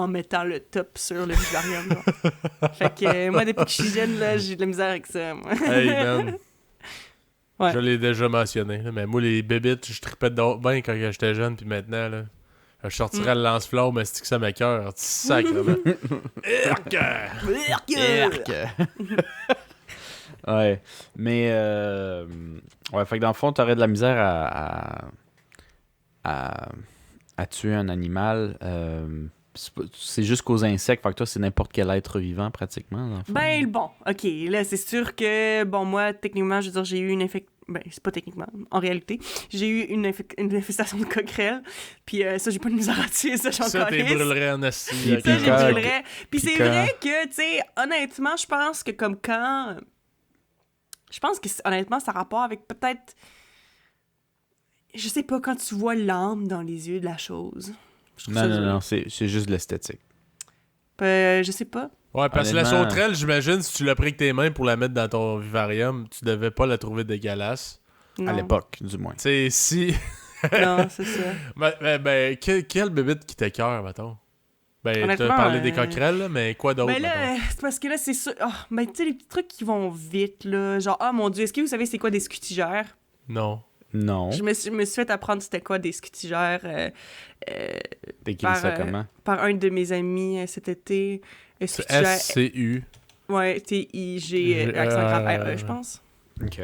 mettant le top sur le vivarium, genre. Fait que, moi, depuis que je suis jeune, là, j'ai de la misère avec ça, moi. Hey, man. Ouais. Je l'ai déjà mentionné, là, mais moi, les bébites, je tripais bien quand j'étais jeune, puis maintenant, là, je sortirais le lance-flamme, mais c'est que ça m'écoeure, sacrément. Urk! Ouais. Mais, ouais, fait que dans le fond, t'aurais de la misère à tuer un animal. C'est juste qu'aux insectes, fait que toi, c'est n'importe quel être vivant, pratiquement, dans le fond. Ben, bon, OK, là, c'est sûr que, bon, moi, techniquement, je veux dire, j'ai eu une infection... Ben, c'est pas techniquement, en réalité. J'ai eu une infestation de coquerelle, puis ça, j'ai pas de misère à tuer, ça, j'en Ça, t'es calisse. brûlerais en asti. Puis Ça, j'ai piquant. brûlerais. Puis c'est Piquant. vrai que, tu sais, honnêtement, je pense que comme quand... Je pense que, honnêtement, ça a rapport avec peut-être... Je sais pas, quand tu vois l'âme dans les yeux de la chose. Je trouve ça dur. Non, c'est juste de l'esthétique. Je sais pas. Ouais, parce que la Honnêtement, sauterelle, j'imagine, si tu l'as pris avec tes mains pour la mettre dans ton vivarium, tu devais pas la trouver dégueulasse. Non. À l'époque, du moins. Tu sais, si... Non, c'est ça. Quel bébite qui t'écoeure, mettons? Ben, t'as Honnêtement, parlé des coquerelles, là, mais quoi d'autre, Ben là, mettons? c'est parce que là, c'est sûr... Oh, ben, tu sais, les petits trucs qui vont vite, là. Genre, oh mon Dieu, est-ce que vous savez c'est quoi des scutigères? Non. Non. Je me suis fait apprendre c'était quoi des scutigères T'écris ça comment? par un de mes amis cet été. C'est Scutigère... S-C-U. Ouais, T-I-G, accent grave R-E, je pense. OK.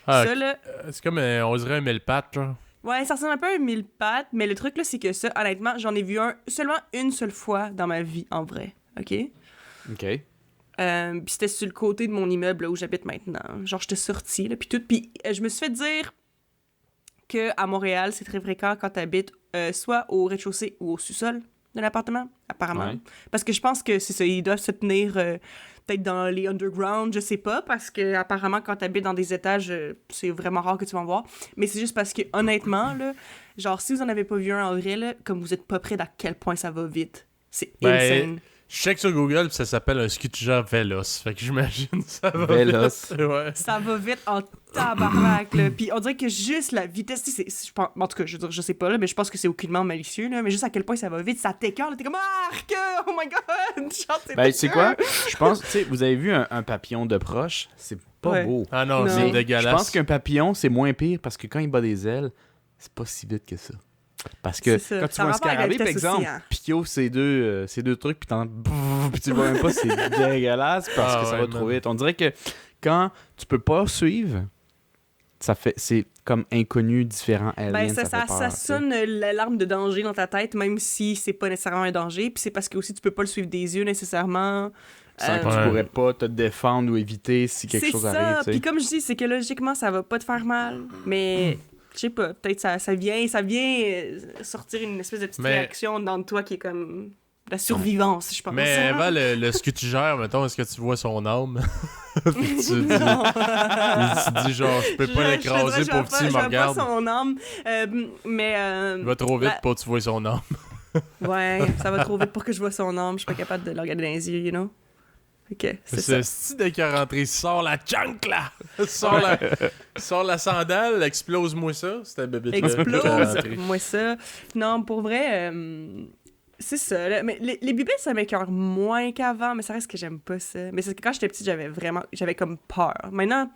Ah, Ça, là... c'est comme, on dirait un mille pattes, genre. Ouais, ça ressemble un peu à un mille pattes, mais le truc, là, c'est que ça, honnêtement, j'en ai vu seulement une seule fois dans ma vie, en vrai. OK? OK. Puis c'était sur le côté de mon immeuble là, où j'habite maintenant. Genre, j'étais sortie, là, puis tout. Puis je me suis fait dire que à Montréal, c'est très fréquent quand t'habites soit au rez-de-chaussée ou au sous-sol de l'appartement, apparemment. Ouais. Parce que je pense que c'est ça, ils doivent se tenir peut-être dans les underground, je sais pas, parce que apparemment quand t'habites dans des étages, c'est vraiment rare que tu vas en voir. Mais c'est juste parce que, honnêtement, là, genre, si vous en avez pas vu un en vrai, là, comme vous êtes pas près d'à quel point ça va vite. C'est insane. Je check sur Google, pis ça s'appelle un scutigère véloce. Fait que j'imagine ça va Véloce. vite. Ouais. Ça va vite en tabarnak, là. Puis on dirait que juste la vitesse, tu sais, je pense, en tout cas, je veux dire, je sais pas, là, mais je pense que c'est aucunement malicieux, là, mais juste à quel point ça va vite, ça t'écoeure, là, t'es comme « Arc! Oh my God! » Genre, Ben, tu sais quoi? Je pense, tu sais, vous avez vu un papillon de proche, c'est pas Ouais. beau. Ah non, Non. c'est Mais dégueulasse. je pense qu'un papillon, c'est moins pire parce que quand il bat des ailes, c'est pas si vite que ça. Parce que C'est ça. quand tu Ça vois un a rapport avec la scarabée, par vitesse exemple, aussi, hein. Pio, c'est deux trucs, puis puis tu le vois même pas, c'est dégueulasse parce Ah que ça ouais, va trop man. vite. On dirait que quand tu peux pas suivre, c'est comme inconnu, différent, alien, Ben, ça fait peur, ça tu sais. sonne l'alarme de danger dans ta tête, même si c'est pas nécessairement un danger, puis c'est parce que aussi tu peux pas le suivre des yeux nécessairement. Sans que Ouais. tu pourrais pas te défendre ou éviter si quelque chose C'est arrive, ça, tu sais. puis comme je dis, c'est que logiquement, ça va pas te faire mal, mais... Je sais pas, peut-être ça vient sortir une espèce de petite Mais- réaction dans toi qui est comme la survivance, je pense. Mais Eva, le scutigère, mettons, est-ce que tu vois son âme? Puis tu dis, Non. tu dis genre, je peux pas l'écraser, pauvre petit, il me Je vois pas regarde. son âme, mais... Il va trop vite la- pour que tu vois son âme. Ouais, ça va trop vite pour que je vois son âme, je suis pas capable de le regarder dans les yeux, you know? Ok, c'est ça. C'est style dès qu'il est rentré, sors la junk là! Sors la sandale, explose-moi ça. C'était bébé Explose, moi ça. Non, pour vrai, c'est ça. Là. Mais les bébés, ça m'écoeure moins qu'avant, mais ça reste que j'aime pas ça. Mais c'est que quand j'étais petite, j'avais comme peur. Maintenant,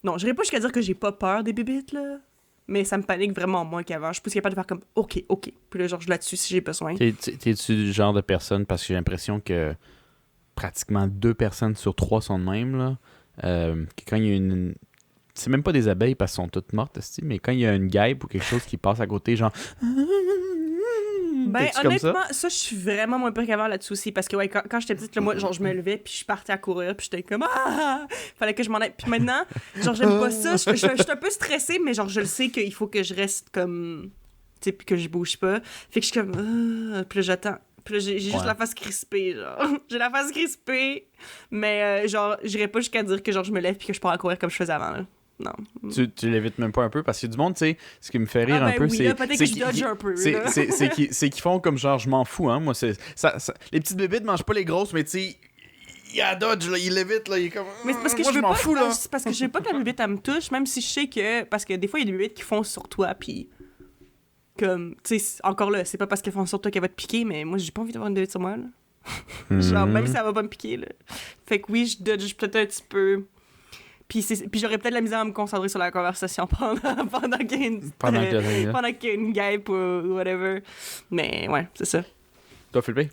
non, j'irais pas jusqu'à dire que j'ai pas peur des bébites, là. Mais ça me panique vraiment moins qu'avant. Je suis plus capable de faire comme OK. Puis là, genre, je là-dessus si j'ai besoin. T'es-tu du genre de personne, parce que j'ai l'impression que pratiquement 2 personnes sur 3 sont de même, là, que quand il y a une... C'est même pas des abeilles parce qu'elles sont toutes mortes, mais quand il y a une guêpe ou quelque chose qui passe à côté, genre... Ben, T'es-tu comme ça? honnêtement, ça, je suis vraiment moins pire qu'avant là-dessus aussi. Parce que, ouais, quand j'étais petite, là, moi, genre, je me levais, puis je partais à courir, puis j'étais comme, ah! Fallait que je m'en aille. Puis maintenant, genre, j'aime pas ça. Je suis un peu stressée, mais genre, je le sais qu'il faut que je reste comme tu sais, puis que je bouge pas. Fait que je suis comme... Puis là, j'attends. Puis là, j'ai juste la face crispée, genre. J'ai la face crispée, mais genre, j'irais pas jusqu'à dire que genre je me lève puis que je pars à courir comme je faisais avant, là. Non. Tu l'évites même pas un peu parce qu'il y a du monde, tu sais, ce qui me fait rire un peu, oui, c'est. Là, peut-être que je dodge un peu. C'est qu'ils font comme genre, je m'en fous, hein. Moi, les petites bébites mangent pas les grosses, mais tu sais, il a dodge, là, il l'évite, là, il est comme. Mais c'est parce que moi, je veux m'en pas. fous, là. C'est parce que je veux pas que la bébite, elle me touche, même si je sais que. Parce que des fois, il y a des bébites qui font sur toi, puis. Comme, tu sais, encore là, c'est pas parce qu'elles font sur toi qu'elle va te piquer, mais moi, j'ai pas envie d'avoir une bébite sur moi, là. Genre, même si elle va pas me piquer, là. Fait que oui, je dodge peut-être un petit peu. Puis j'aurais peut-être la misère à me concentrer sur la conversation pendant qu'il y a une... pendant qu'il y a une guêpe ou whatever. Mais ouais, c'est ça. Toi, Philippe?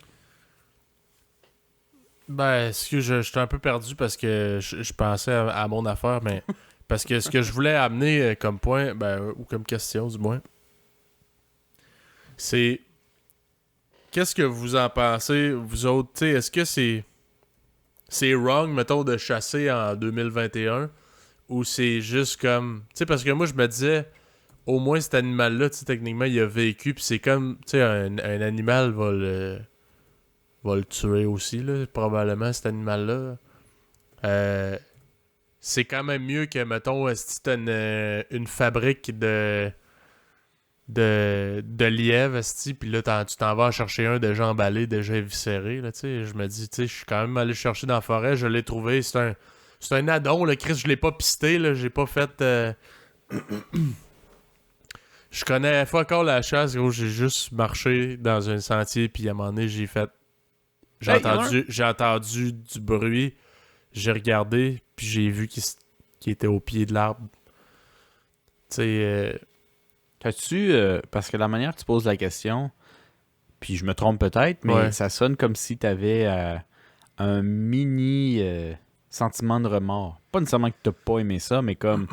Ben, excuse, je suis un peu perdu parce que je pensais à mon affaire, mais parce que ce que je voulais amener comme point, ou comme question du moins, c'est qu'est-ce que vous en pensez, vous autres, tu sais, est-ce que c'est wrong, mettons, de chasser en 2021 ou c'est juste comme, tu sais, parce que moi je me disais, au moins cet animal-là, tu sais, techniquement, il a vécu, puis c'est comme, tu sais, un animal va le tuer aussi, là, probablement, cet animal-là. C'est quand même mieux que, mettons, si t'as une fabrique de lièvres, esti, puis là, tu t'en vas chercher un déjà emballé, déjà éviscéré, là, tu sais. Je me dis, tu sais, je suis quand même allé chercher dans la forêt, je l'ai trouvé, c'est un addon, là, Chris, je l'ai pas pisté, là, j'ai pas fait... Je connais pas encore la chasse, gros, j'ai juste marché dans un sentier, puis à un moment donné, j'ai entendu du bruit, j'ai regardé, puis j'ai vu qu'il était au pied de l'arbre. Tu sais... T'as-tu, parce que la manière que tu poses la question, puis je me trompe peut-être, mais ça sonne comme si t'avais un mini sentiment de remords. Pas nécessairement que t'as pas aimé ça, mais comme...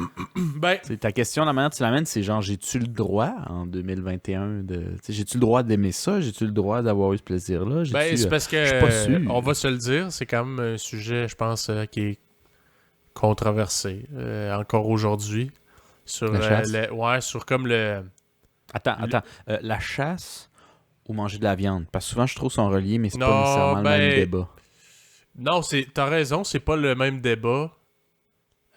ta question, la manière que tu l'amènes, c'est genre, j'ai-tu le droit en 2021 j'ai-tu le droit d'aimer ça? J'ai-tu le droit d'avoir eu ce plaisir-là? C'est parce que, je suis pas sûr. On va se le dire, c'est quand même un sujet, je pense, qui est controversé encore aujourd'hui. Sur la chasse? sur comme le... Attends. La chasse ou manger de la viande? Parce que souvent, je trouve qu'ils sont reliés, mais c'est pas nécessairement le même débat. Non, t'as raison, c'est pas le même débat.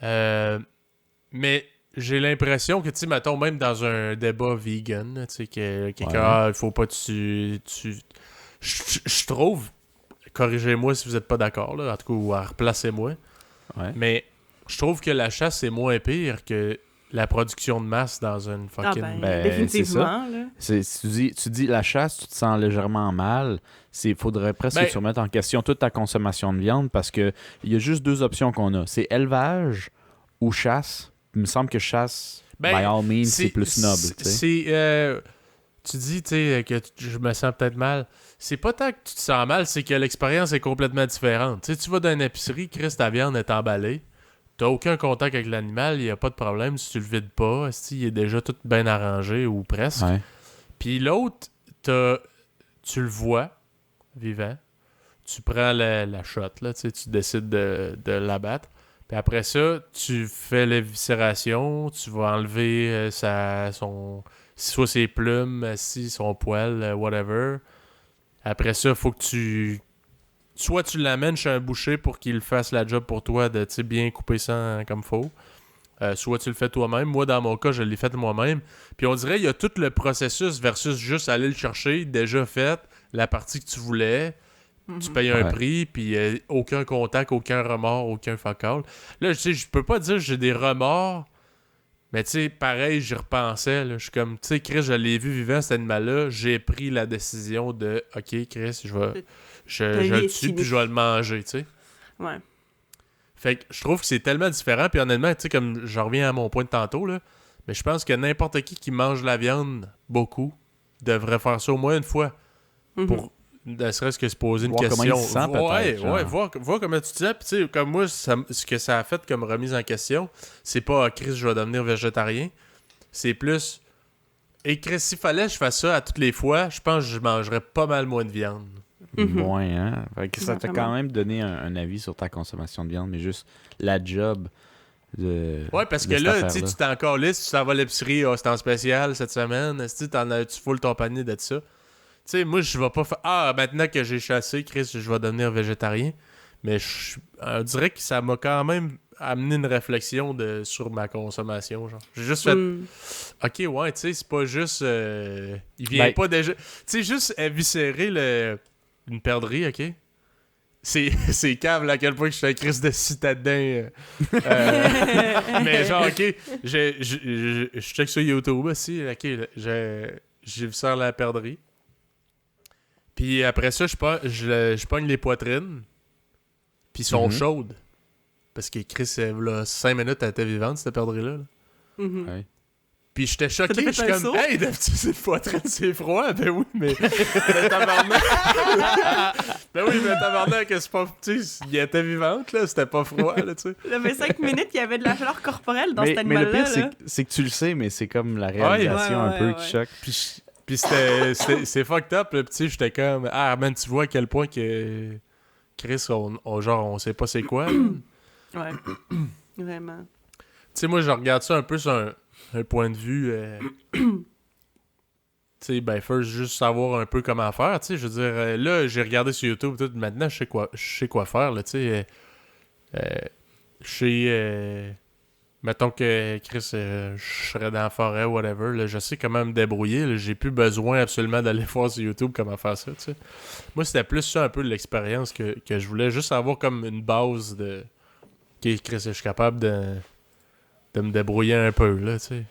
Mais j'ai l'impression que, tu sais, mettons, même dans un débat vegan, tu sais, il faut pas tu... Je trouve, corrigez-moi si vous êtes pas d'accord, là, en tout cas, ou replacez-moi, mais je trouve que la chasse est moins pire que la production de masse dans une fucking... définitivement. C'est ça. Tu dis la chasse, tu te sens légèrement mal. Il faudrait presque se remettre en question toute ta consommation de viande parce que il y a juste deux options qu'on a. C'est élevage ou chasse. Il me semble que chasse, by all means, c'est plus noble. Tu dis que je me sens peut-être mal. C'est pas tant que tu te sens mal, c'est que l'expérience est complètement différente. T'sais, tu vas dans une épicerie, Chris, ta viande est emballée. T'as aucun contact avec l'animal, il n'y a pas de problème si tu le vides pas, il est déjà tout bien arrangé ou presque. Puis l'autre, tu le vois vivant, tu prends la shot, là, tu décides de l'abattre. Puis après ça, tu fais l'éviscération, tu vas enlever soit ses plumes, son poil, whatever. Après ça, il faut que soit tu l'amènes chez un boucher pour qu'il fasse la job pour toi de bien couper ça comme faut. Soit tu le fais toi-même. Moi, dans mon cas, je l'ai fait moi-même. Puis on dirait qu'il y a tout le processus versus juste aller le chercher, déjà fait, la partie que tu voulais. Tu payes un prix, puis aucun contact, aucun remords, aucun fuck all. Là, je peux pas dire que j'ai des remords, mais tu sais, pareil, j'y repensais. Je suis comme, tu sais, Chris, je l'ai vu vivant, cet animal-là. J'ai pris la décision de, OK, Chris, je le tue, puis je vais le manger, tu sais. Ouais. Fait que je trouve que c'est tellement différent, puis honnêtement, tu sais, comme je reviens à mon point de tantôt, là, mais je pense que n'importe qui mange la viande beaucoup devrait faire ça au moins une fois. Pour ne serait-ce que se poser une question. Comment il se sent, voir comment tu te sens. Puis tu sais, comme moi, ce que ça a fait comme remise en question, c'est pas Chris, je vais devenir végétarien. C'est plus Chris, s'il fallait que je fasse ça à toutes les fois, je pense que je mangerais pas mal moins de viande. Moins, hein? Fait que ça t'a quand même donné un avis sur ta consommation de viande, mais juste la job Ouais, parce que de cette là, tu sais, affaire-là. tu t'es encore liste, tu t'en vas à l'épicerie, c'est en spécial cette semaine, tu foules ton panier de ça. Tu sais, moi, je vais pas faire. Ah, maintenant que j'ai chassé, Chris, je vais devenir végétarien. Mais on dirait que ça m'a quand même amené une réflexion sur ma consommation. Genre. J'ai juste fait. Ok, ouais, tu sais, c'est pas juste. Il vient pas déjà. Tu sais, juste éviscérer une perdrix, ok? C'est cave là, à quel point que je suis un Chris de citadin. Mais genre, ok, je check sur YouTube aussi. Ok, j'ai vu ça à la perdrix. Puis après ça, je pogne les poitrines. Puis ils sont chaudes. Parce que Chris, là, 5 minutes, elle était vivante, cette perdrix-là. Là. Ouais. Puis j'étais choqué, je suis comme, saut? hey, d'habitude, c'est le poitrine, c'est froid. Ben oui, mais tabarnak. Ben oui, mais tabarnak, c'est pas. Tu sais, il était vivante, là, c'était pas froid, là, tu sais. Il y avait 5 minutes, il y avait de la chaleur corporelle dans Mais, cet mais le animal-là. pire, là. c'est que tu le sais, mais c'est comme la réalisation un peu qui choque. Puis c'est fucked up, là, pis tu sais, j'étais comme, ah, man, tu vois à quel point que Chris, on sait pas c'est quoi. Ouais, vraiment. Tu sais, moi, je regarde ça un peu sur un point de vue. Tu sais, ben, first, juste savoir un peu comment faire. Tu sais, je veux dire, là, j'ai regardé sur YouTube, tout, maintenant, je sais quoi faire, là, tu sais. Mettons que, Chris, je serais dans la forêt, whatever, là, je sais comment me débrouiller. Là, j'ai plus besoin absolument d'aller voir sur YouTube comment faire ça, tu sais. Moi, c'était plus ça un peu de l'expérience que je voulais, juste avoir comme une base de... Ok, Chris, je suis capable de me débrouiller un peu, là, tu sais.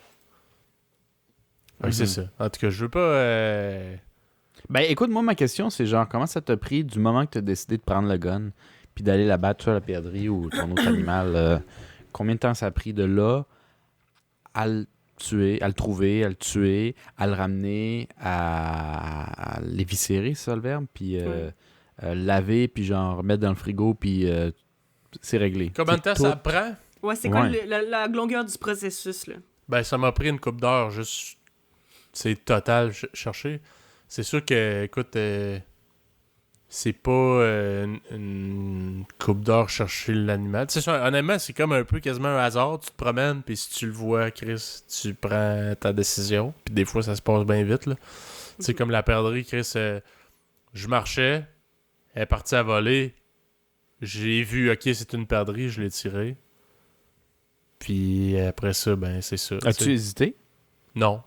Ouais, c'est ça. En tout cas, je veux pas... Ben écoute, moi ma question c'est genre comment ça t'a pris du moment que t'as décidé de prendre le gun puis d'aller la battre sur la perdrix ou ton autre animal, combien de temps ça a pris de là à le tuer, à le trouver, à le tuer, à le ramener, à l'éviscérer, c'est ça le verbe, puis laver, puis genre mettre dans le frigo, puis c'est réglé. Combien de temps C'est ça tout. prend? Ouais, c'est quoi Ouais. la longueur du processus, là? Ben, ça m'a pris une couple d'heures, juste... C'est total, chercher. C'est sûr que, écoute, c'est pas une couple d'heures chercher l'animal. Tu sais, honnêtement, c'est comme un peu quasiment un hasard. Tu te promènes, puis si tu le vois, Chris, tu prends ta décision. Puis des fois, ça se passe bien vite, là. Tu sais, comme la perdrix, Chris, je marchais, elle est partie à voler. J'ai vu, ok, c'est une perdrix, je l'ai tirée. Puis après ça, ben, c'est ça. As-tu hésité? Non.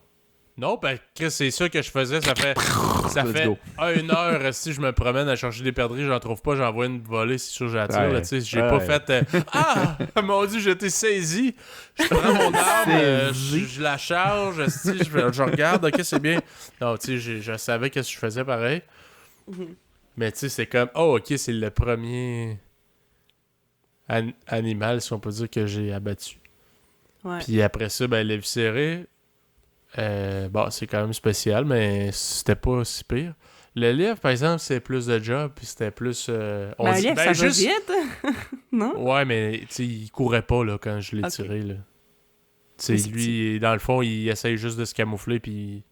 Non, ben, Chris, c'est ça que je faisais. Ça fait Let's go. 1 heure si je me promène à chercher des perdrix, j'en trouve pas, j'envoie une volée, c'est sûr, j'attire. Ouais. Là, tu sais, j'ai Ouais. pas fait ah! Mon Dieu, j'étais saisi. Je prends mon arme, je la charge, je regarde, ok, c'est bien. Non, tu sais, je savais qu'est-ce que je faisais pareil. Mais tu sais, c'est comme, oh, ok, c'est le premier animal, si on peut dire, que j'ai abattu. Ouais. Puis après ça, ben, l'éviscérer, bon, c'est quand même spécial, mais c'était pas si pire. Le lièvre, par exemple, c'est plus de job, puis c'était plus... on Ben, dit- lièvre, ben, ça va vite. Non? Ouais, mais tu sais, il courait pas là, quand je l'ai Ok. tiré. Là. Tu Mais sais, c'est lui, dans le fond, il essaye juste de se camoufler, puis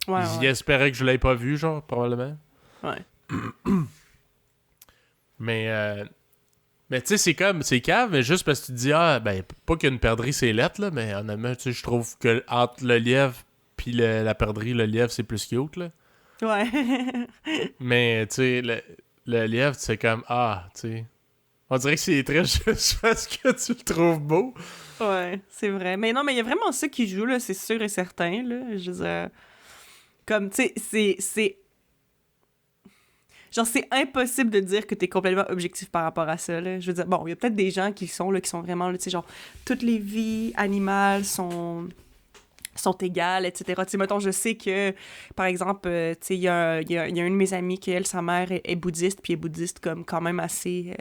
Ouais, il ouais. espérait que je l'avais pas vu, genre, probablement. Ouais. Mais tu sais, c'est cave, mais juste parce que tu te dis, ah, ben, pas qu'une perdrix, c'est lettre, là, mais honnêtement, tu sais, je trouve que entre le lièvre puis la perdrix, le lièvre, c'est plus cute, là. Ouais. Mais, tu sais, le lièvre, c'est comme, ah, tu sais. On dirait que c'est très juste parce que tu le trouves beau. Ouais, c'est vrai. Mais non, mais il y a vraiment ça qui joue, là, c'est sûr et certain, là. Je veux dire, comme, tu sais, c'est... Genre, c'est impossible de dire que t'es complètement objectif par rapport à ça, là. Je veux dire, bon, il y a peut-être des gens qui sont vraiment, là, tu sais, genre, toutes les vies animales sont égales, etc. Tu sais, mettons, je sais que, par exemple, tu sais, il y a un de mes amis qui, elle, sa mère est bouddhiste, puis est bouddhiste comme quand même assez...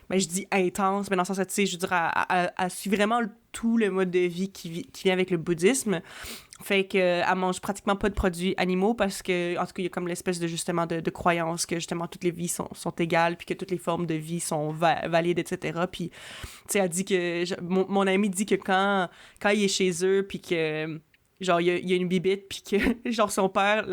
ben, je dis intense, mais dans le sens, tu sais, je veux dire, elle suit vraiment tout le mode de vie qui vient avec le bouddhisme. Fait qu'elle mange pratiquement pas de produits animaux parce que, en tout cas, il y a comme l'espèce de, justement, de croyance que, justement, toutes les vies sont égales puis que toutes les formes de vie sont valides, etc. Puis, tu sais, elle dit que... Mon ami dit que quand il est chez eux puis que... Genre, il y a une bibite, puis que, genre, son père,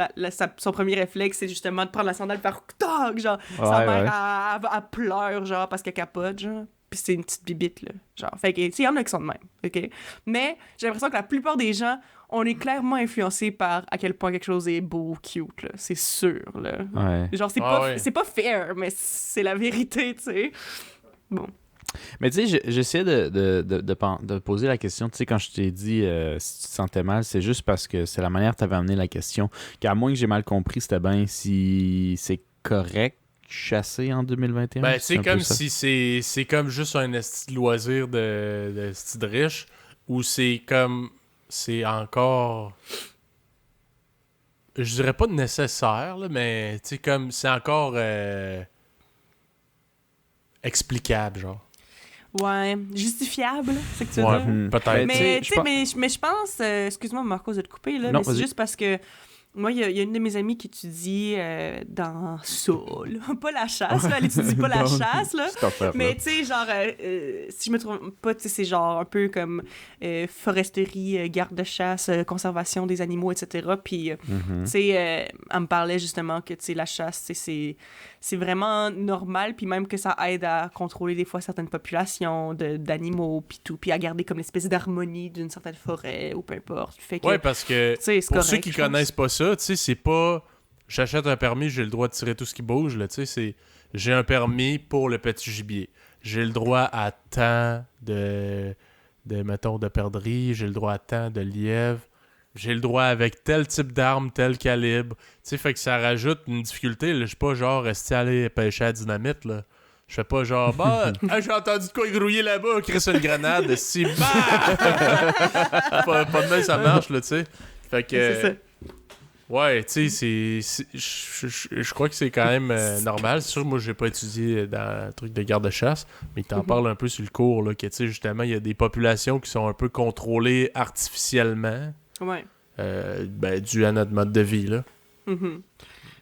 son premier réflexe, c'est justement de prendre la sandale, faire « toc », genre, sa mère, elle pleure, genre, parce qu'elle capote, genre. puis c'est une petite bibite, là. Genre, fait que, tu sais, il y en a qui sont de même, OK? Mais j'ai l'impression que la plupart des gens, on est clairement influencés par à quel point quelque chose est beau, cute, là. C'est sûr, là. Ouais. Genre, c'est pas fair, mais c'est la vérité, tu sais. Bon. Mais tu sais, j'essayais de poser la question, tu sais, quand je t'ai dit si tu te sentais mal, c'est juste parce que c'est la manière que tu avais amené la question, qu'à moins que j'ai mal compris, c'était bien si c'est correct chasser en 2021. Ben, c'est comme si c'est comme juste un esti de loisir de esti de riche, ou c'est comme, c'est encore, je dirais pas nécessaire, là, mais tu sais, comme, c'est encore explicable, genre. Ouais, justifiable, c'est que tu veux Ouais, dire? peut-être. Mais, tu sais, mais je pense... excuse-moi, Marco, de te couper, là, Non, mais c'est vas-y. juste parce que moi, il y a une de mes amies qui étudie dans ça, là. Pas la chasse, là, elle étudie pas la chasse, là. Mais tu sais, genre, si je me trompe pas, tu sais, c'est genre un peu comme foresterie, garde-chasse, conservation des animaux, etc. Puis, tu sais, elle me parlait justement que, tu sais, la chasse, tu sais, c'est vraiment normal, puis même que ça aide à contrôler des fois certaines populations d'animaux, puis tout, puis à garder comme l'espèce d'harmonie d'une certaine forêt, ou peu importe. Fait que, Ouais, parce que c'est pour correct, ceux qui je pense. connaissent pas ça, tu sais, c'est pas j'achète un permis, j'ai le droit de tirer tout ce qui bouge, là, tu sais, c'est j'ai un permis pour le petit gibier. J'ai le droit à tant mettons, de perdrix, j'ai le droit à tant de lièvres, j'ai le droit avec tel type d'arme, tel calibre. Tu sais, fait que ça rajoute une difficulté, là. Je suis pas genre resté aller pêcher à dynamite, là. Je fais pas genre, bah, j'ai entendu de quoi grouiller là-bas, Chris une grenade, si, bah! pas de même, ça marche, là, tu sais. Fait que. C'est ça. Ouais, tu sais, je crois que c'est quand même normal. C'est sûr, moi, j'ai pas étudié dans le truc de garde-chasse, mais t'en parles un peu sur le cours, là, que, tu sais, justement, il y a des populations qui sont un peu contrôlées artificiellement, Ouais. ben, dû à notre mode de vie, là. Mhm.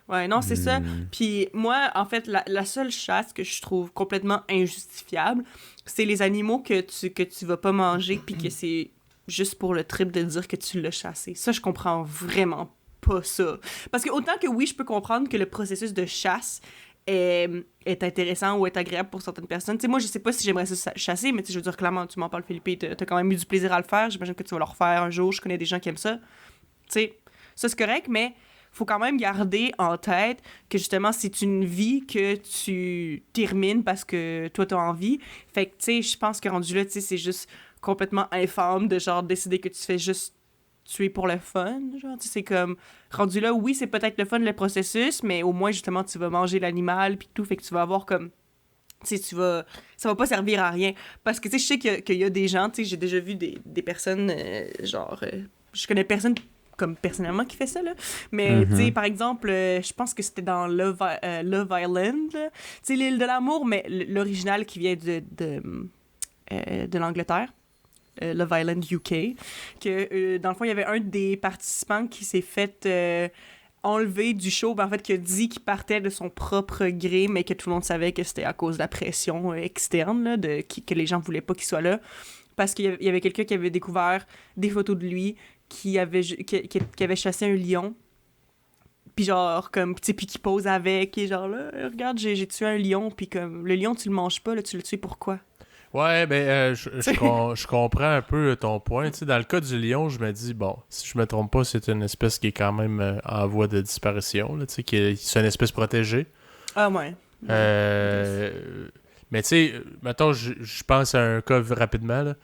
Ouais, non, c'est ça. Puis moi, en fait, la seule chasse que je trouve complètement injustifiable, c'est les animaux que tu vas pas manger, puis que c'est juste pour le trip de dire que tu l'as chassé. Ça, je comprends vraiment pas ça. Parce que autant que oui, je peux comprendre que le processus de chasse est intéressant ou est agréable pour certaines personnes. Tu sais, moi, je sais pas si j'aimerais ça chasser, mais tu sais, je veux dire, clairement, tu m'en parles, Philippe, t'as quand même eu du plaisir à le faire. J'imagine que tu vas le refaire un jour. Je connais des gens qui aiment ça. Tu sais, ça, c'est correct, mais faut quand même garder en tête que, justement, c'est une vie que tu termines parce que toi, t'as envie. Fait que, tu sais, je pense que rendu là, tu sais, c'est juste complètement infâme de, genre, décider que tu fais juste tuer pour le fun, genre, tu sais, c'est comme, rendu là, oui, c'est peut-être le fun, le processus, mais au moins, justement, tu vas manger l'animal, puis tout, fait que tu vas avoir comme, tu sais, ça va pas servir à rien, parce que, tu sais, je sais qu'il y a des gens, tu sais, j'ai déjà vu des personnes, je connais personne comme personnellement qui fait ça, là, mais, tu sais, par exemple, je pense que c'était dans Love Island, là. Tu sais, l'île de l'amour, mais l'original qui vient de l'Angleterre, Love Island UK, que dans le fond, il y avait un des participants qui s'est fait enlever du show, ben, en fait, qui a dit qu'il partait de son propre gré, mais que tout le monde savait que c'était à cause de la pression externe, là, que les gens voulaient pas qu'il soit là, parce qu'il y avait quelqu'un qui avait découvert des photos de lui, qui avait chassé un lion, puis genre, comme, tu sais, puis qui pose avec, et genre, là, regarde, j'ai tué un lion, puis comme, le lion, tu le manges pas, là, tu le tues pourquoi? Ouais, ben, je comprends un peu ton point. Tu sais, dans le cas du lion, je me dis, bon, si je me trompe pas, c'est une espèce qui est quand même en voie de disparition, là, tu sais, c'est une espèce protégée. Ah, ouais. Mais tu sais, mettons, je pense à un cas rapidement, là.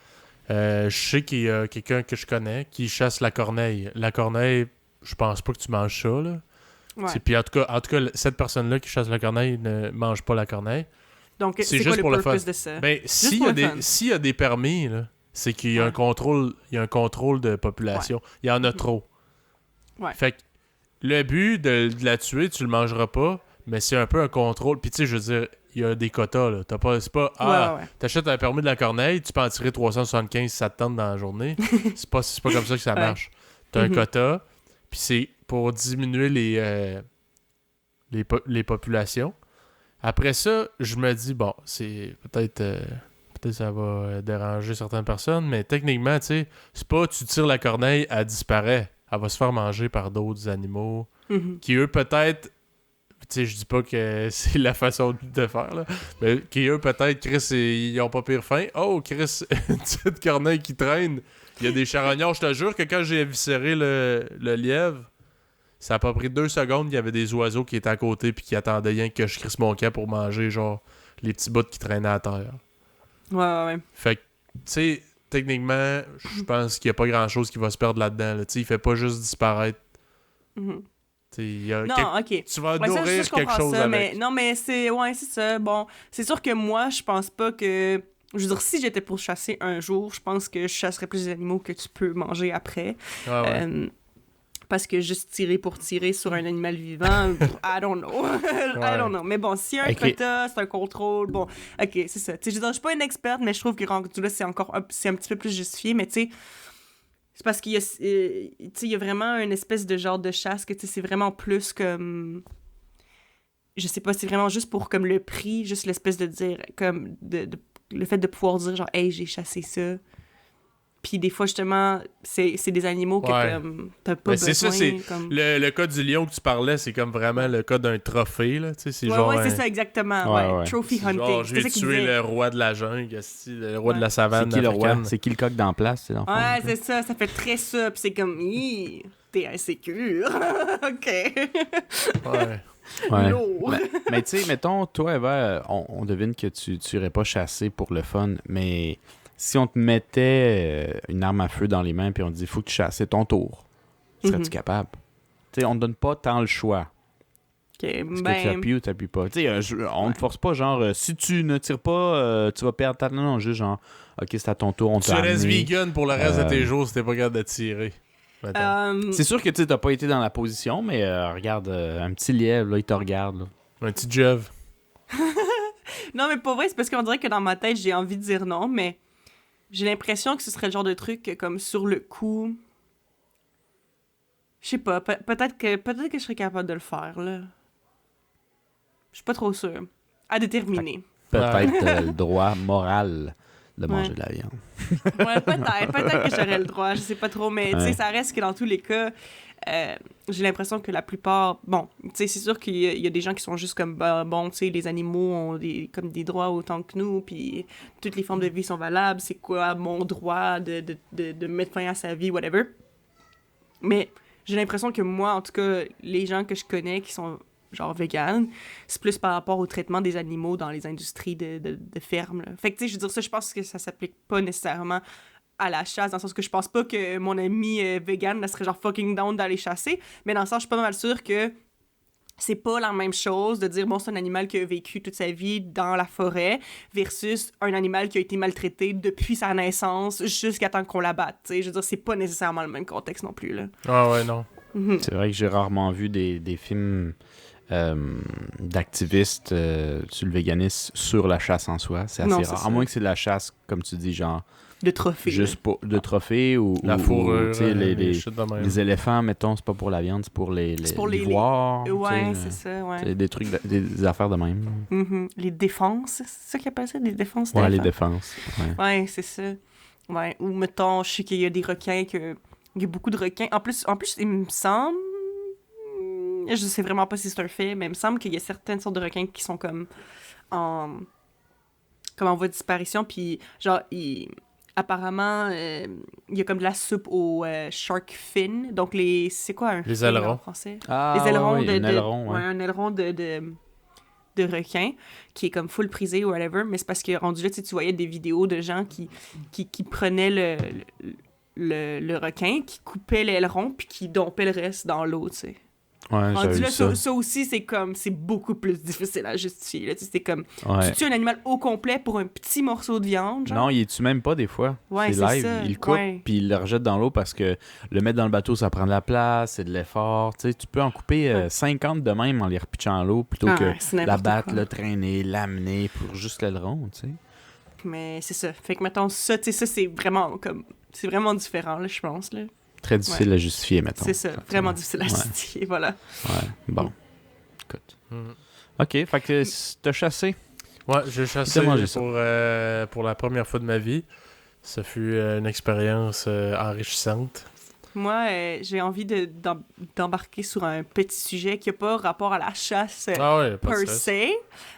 Je sais qu'il y a quelqu'un que je connais qui chasse la corneille. La corneille, je pense pas que tu manges ça, là. Ouais. Puis en tout cas, cette personne-là qui chasse la corneille ne mange pas la corneille. Donc, C'est c'est juste quoi pour le le fun. purpose de ça? Ben, s'il y a des permis, là, c'est qu'il y a un contrôle, il y a un contrôle de population. Ouais. Il y en a trop. Ouais. Fait que le but de la tuer, tu le mangeras pas, mais c'est un peu un contrôle. Puis tu sais, je veux dire, il y a des quotas, là. C'est pas, t'achètes un permis de la corneille, tu peux en tirer 375 si ça te tente dans la journée. c'est pas comme ça que ça marche. T'as un quota, puis c'est pour diminuer les populations. Après ça, je me dis, bon, c'est peut-être ça va déranger certaines personnes, mais techniquement, tu sais, c'est pas tu tires la corneille, elle disparaît. Elle va se faire manger par d'autres animaux qui, eux, peut-être sais, je dis pas que c'est la façon de faire, là. Mais qu'eux, peut-être, Chris, ils ont pas pire faim. Oh, Chris, une petite corneille qui traîne. Il y a des charognards. Je te jure que quand j'ai éviscéré le lièvre, ça a pas pris 2 secondes. Il y avait des oiseaux qui étaient à côté puis qui attendaient rien que je crisse mon camp pour manger, genre, les petits bouts qui traînaient à terre. Ouais. Fait que, tu sais, techniquement, je pense qu'il y a pas grand-chose qui va se perdre là-dedans. Là. Tu sais, il fait pas juste disparaître. Mhm. Non, ok. Tu vas Ouais, ça, nourrir je comprends quelque chose ça, avec. mais non, mais c'est ça. Bon, c'est sûr que moi, je pense pas que. Je veux dire, si j'étais pour chasser un jour, je pense que je chasserais plus des animaux que tu peux manger après. Ouais. Parce que juste tirer pour tirer sur un animal vivant, I don't know. I don't know. Mais bon, si un quota, c'est un contrôle, bon, ok, c'est ça. Tu sais, je suis pas une experte, mais je trouve que rendu là, c'est un petit peu plus justifié, mais tu sais, c'est parce qu'il y a, il y a vraiment une espèce de genre de chasse que, tu sais, c'est vraiment plus comme... Je sais pas, c'est vraiment juste pour comme le prix, juste l'espèce de dire, comme, le fait de pouvoir dire genre, hey, j'ai chassé ça. Puis des fois, justement, c'est des animaux que comme, t'as pas besoin. C'est ça, c'est comme... le cas du lion que tu parlais, c'est comme vraiment le cas d'un trophée, là. Tu sais, c'est genre. Ouais, c'est ça, exactement. Ouais. Trophy hunting. Genre, je vais tuer le roi de la jungle, le roi de la savane. C'est qui le roi? C'est qui le coq dans la place? C'est ouais, c'est ça. Ça fait très ça. Puis c'est comme, t'es insécure. OK. Ouais. Lourd. Mais tu sais, mettons, toi, Eva, on devine que tu irais pas chasser pour le fun, mais si on te mettait une arme à feu dans les mains puis on te dit, faut que tu chasses, c'est ton tour, serais-tu capable? Tu sais, on te donne pas tant le choix. Est-ce que tu appuies ou tu appuies pas? Tu sais, on ne force pas, genre, si tu ne tires pas, tu vas perdre ta... Non, juste genre, OK, c'est à ton tour, on t'a Tu restes amené. vegan pour le reste de tes jours si t'es pas capable de tirer. C'est sûr que tu n'as pas été dans la position, mais regarde, un petit lièvre, là, il te regarde. Là. Un petit Jev. Non, mais pour vrai, c'est parce qu'on dirait que dans ma tête, j'ai envie de dire non, mais j'ai l'impression que ce serait le genre de truc que, comme sur le coup... Je sais pas, peut-être que je serais capable de le faire, là. Je suis pas trop sûre. À déterminer. Peut-être le droit moral de manger de la viande. Ouais, peut-être que j'aurais le droit, je sais pas trop, mais tu sais, ça reste que dans tous les cas, j'ai l'impression que la plupart... Bon, tu sais, c'est sûr qu'il y a des gens qui sont juste comme, bon, tu sais, les animaux ont comme des droits autant que nous, puis toutes les formes de vie sont valables, c'est quoi mon droit de mettre fin à sa vie, whatever. Mais j'ai l'impression que moi, en tout cas, les gens que je connais qui sont genre vegan, c'est plus par rapport au traitement des animaux dans les industries de ferme. Là. Fait que, tu sais, je veux dire, ça, je pense que ça s'applique pas nécessairement à la chasse, dans le sens que je pense pas que mon ami vegan là, serait genre fucking down d'aller chasser, mais dans le sens, je suis pas mal sûre que c'est pas la même chose de dire, bon, c'est un animal qui a vécu toute sa vie dans la forêt versus un animal qui a été maltraité depuis sa naissance jusqu'à temps qu'on l'abatte. Tu sais, je veux dire, c'est pas nécessairement le même contexte non plus, là. Ah ouais, non. C'est vrai que j'ai rarement vu des films d'activistes sur le véganisme sur la chasse en soi. C'est assez rare. À moins que c'est de la chasse, comme tu dis, genre... De trophée. Juste pour de trophées ou... La fourrure, les éléphants, mettons, c'est pas pour la viande, c'est pour les ivoires. Ouais, c'est ça, ouais. C'est des trucs, des affaires de même. Mm-hmm. Les défenses, c'est ça qu'ils appellent ça, des défenses d'éléphants? Ouais, les défenses. Ouais, c'est ça. Ouais, ou mettons, je sais qu'il y a des requins il y a beaucoup de requins. En plus, il me semble... Je sais vraiment pas si c'est un fait, mais il me semble qu'il y a certaines sortes de requins qui sont comme en voie de disparition, puis genre, apparemment, il y a comme de la soupe au shark fin, donc c'est quoi un les fin ailerons en français? Ah, les ailerons un aileron de requin qui est comme full prisé ou whatever, mais c'est parce que rendu là, tu voyais des vidéos de gens qui prenaient le requin, qui coupaient l'aileron puis qui dompaient le reste dans l'eau, tu sais. Ouais, rendu là, ça aussi, c'est beaucoup plus difficile à justifier. Là. C'est comme, tu tues un animal au complet pour un petit morceau de viande, genre? Non, il tue même pas des fois. Ouais, c'est live, ça. il le coupe, puis il le rejette dans l'eau parce que le mettre dans le bateau, ça prend de la place, c'est de l'effort. Tu sais, tu peux en couper 50 de même en les repitchant dans l'eau plutôt que la battre, le traîner, l'amener pour juste l'aileron, tu sais. Mais c'est ça. Fait que, mettons, ça, tu sais, ça, c'est vraiment différent, là, je pense, là. Très difficile à justifier, mettons. C'est ça, vraiment difficile à justifier, voilà. Ouais, bon. Écoute. OK, fait que t'as chassé. Ouais, j'ai chassé pour la première fois de ma vie. Ça fut une expérience enrichissante. Moi, j'ai envie d'embarquer sur un petit sujet qui n'a pas rapport à la chasse per se,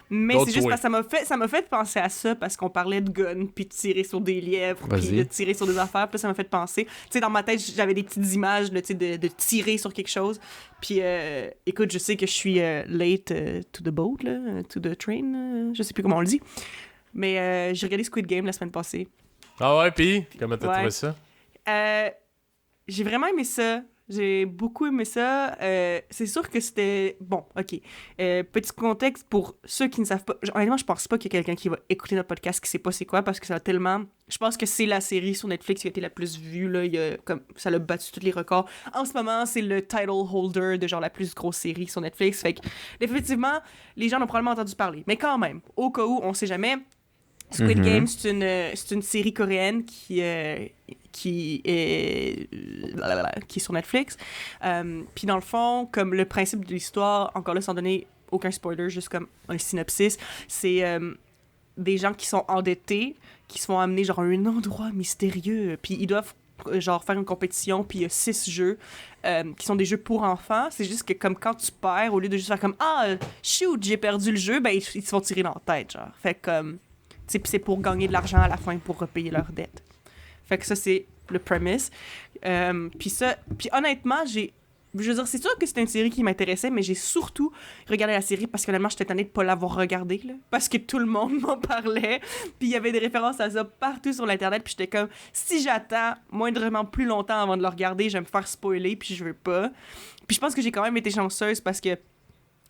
mais c'est juste parce que ça m'a fait penser à ça, parce qu'on parlait de guns, puis de tirer sur des lièvres, puis de tirer sur des affaires, puis ça m'a fait penser. Tu sais, dans ma tête, j'avais des petites images là, de tirer sur quelque chose, puis écoute, je sais que je suis late to the boat, là, to the train, je sais plus comment on le dit, mais j'ai regardé Squid Game la semaine passée. Ah ouais, puis comment t'as trouvé ça? J'ai vraiment aimé ça. J'ai beaucoup aimé ça. C'est sûr que c'était... Bon, OK. Petit contexte pour ceux qui ne savent pas. Honnêtement, je pense pas qu'il y a quelqu'un qui va écouter notre podcast qui sait pas c'est quoi, parce que ça a tellement... Je pense que c'est la série sur Netflix qui a été la plus vue, là. Ça a battu tous les records. En ce moment, c'est le title holder de genre la plus grosse série sur Netflix. Fait que, définitivement, les gens en ont probablement entendu parler. Mais quand même, au cas où, on sait jamais... Squid Game, c'est une série coréenne qui est sur Netflix. Puis dans le fond, comme le principe de l'histoire, encore là, sans donner aucun spoiler, juste comme un synopsis, c'est des gens qui sont endettés, qui se font amener genre à un endroit mystérieux, puis ils doivent genre faire une compétition, puis il y a 6 jeux qui sont des jeux pour enfants. C'est juste que comme quand tu perds, au lieu de juste faire comme « Ah, shoot, j'ai perdu le jeu », ben ils se font tirer dans la tête, genre. Fait comme... c'est pour gagner de l'argent à la fin pour repayer leurs dettes. Fait que ça, c'est le premise. Puis honnêtement, je veux dire, c'est sûr que c'était une série qui m'intéressait, mais j'ai surtout regardé la série parce que honnêtement, j'étais tannée de pas l'avoir regardée, là, parce que tout le monde m'en parlait. Puis il y avait des références à ça partout sur l'Internet. Puis j'étais comme, si j'attends moindrement plus longtemps avant de le regarder, je vais me faire spoiler, puis je veux pas. Puis je pense que j'ai quand même été chanceuse parce que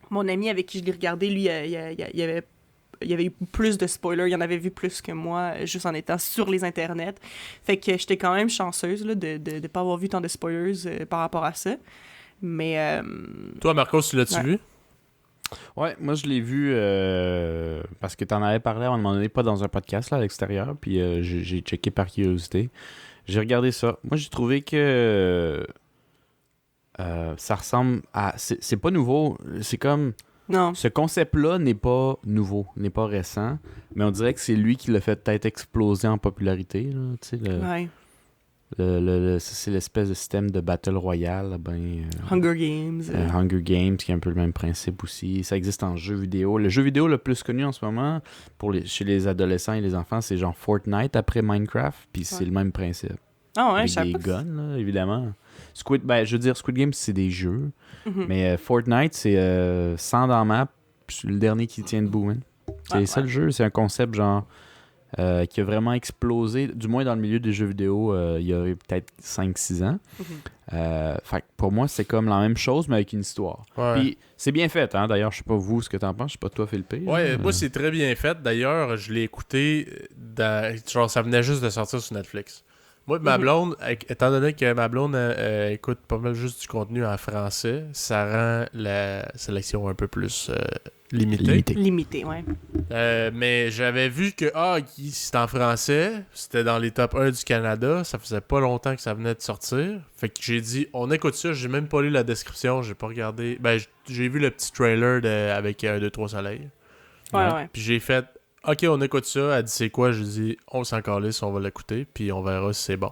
mon ami avec qui je l'ai regardé, lui, il y avait eu plus de spoilers, il y en avait vu plus que moi, juste en étant sur les internets. Fait que j'étais quand même chanceuse là, de pas avoir vu tant de spoilers par rapport à ça. Mais... Toi, Marcos, tu l'as-tu vu? Ouais, moi je l'ai vu parce que t'en avais parlé à un moment donné, pas dans un podcast là, à l'extérieur, puis j'ai checké par curiosité. J'ai regardé ça. Moi j'ai trouvé que ça ressemble à... C'est pas nouveau, c'est comme... Non. Ce concept-là n'est pas nouveau, n'est pas récent, mais on dirait que c'est lui qui l'a fait peut-être exploser en popularité. Là, tu sais, c'est l'espèce de système de Battle Royale. Hunger Games. Hunger Games, qui est un peu le même principe aussi. Ça existe en jeu vidéo. Le jeu vidéo le plus connu en ce moment, chez les adolescents et les enfants, c'est genre Fortnite après Minecraft, puis c'est le même principe. Ah ouais, avec je sais des pas. guns, là, évidemment. Squid Game, c'est des jeux. Mais Fortnite, c'est 100 dans la map, le dernier qui tient debout. Hein. C'est ça le jeu. C'est un concept genre qui a vraiment explosé, du moins dans le milieu des jeux vidéo, il y a peut-être 5-6 ans. Fait que pour moi, c'est comme la même chose, mais avec une histoire. Ouais. Puis c'est bien fait, hein. D'ailleurs, je sais pas vous ce que t'en penses, je sais pas toi, Philippe. Ouais, moi, c'est très bien fait. D'ailleurs, je l'ai écouté, genre, ça venait juste de sortir sur Netflix. Moi, ma blonde, étant donné que ma blonde écoute pas mal juste du contenu en français, ça rend la sélection un peu plus limitée. Limité, ouais. Mais j'avais vu que c'était en français, c'était dans les top 1 du Canada, ça faisait pas longtemps que ça venait de sortir. Fait que j'ai dit, on écoute ça, j'ai même pas lu la description, j'ai pas regardé. Ben, j'ai vu le petit trailer avec 1, 2, 3 soleils. Ouais. Puis j'ai fait, OK, on écoute ça. Elle dit c'est quoi? Je dis on s'en calisse, on va l'écouter, puis on verra si c'est bon.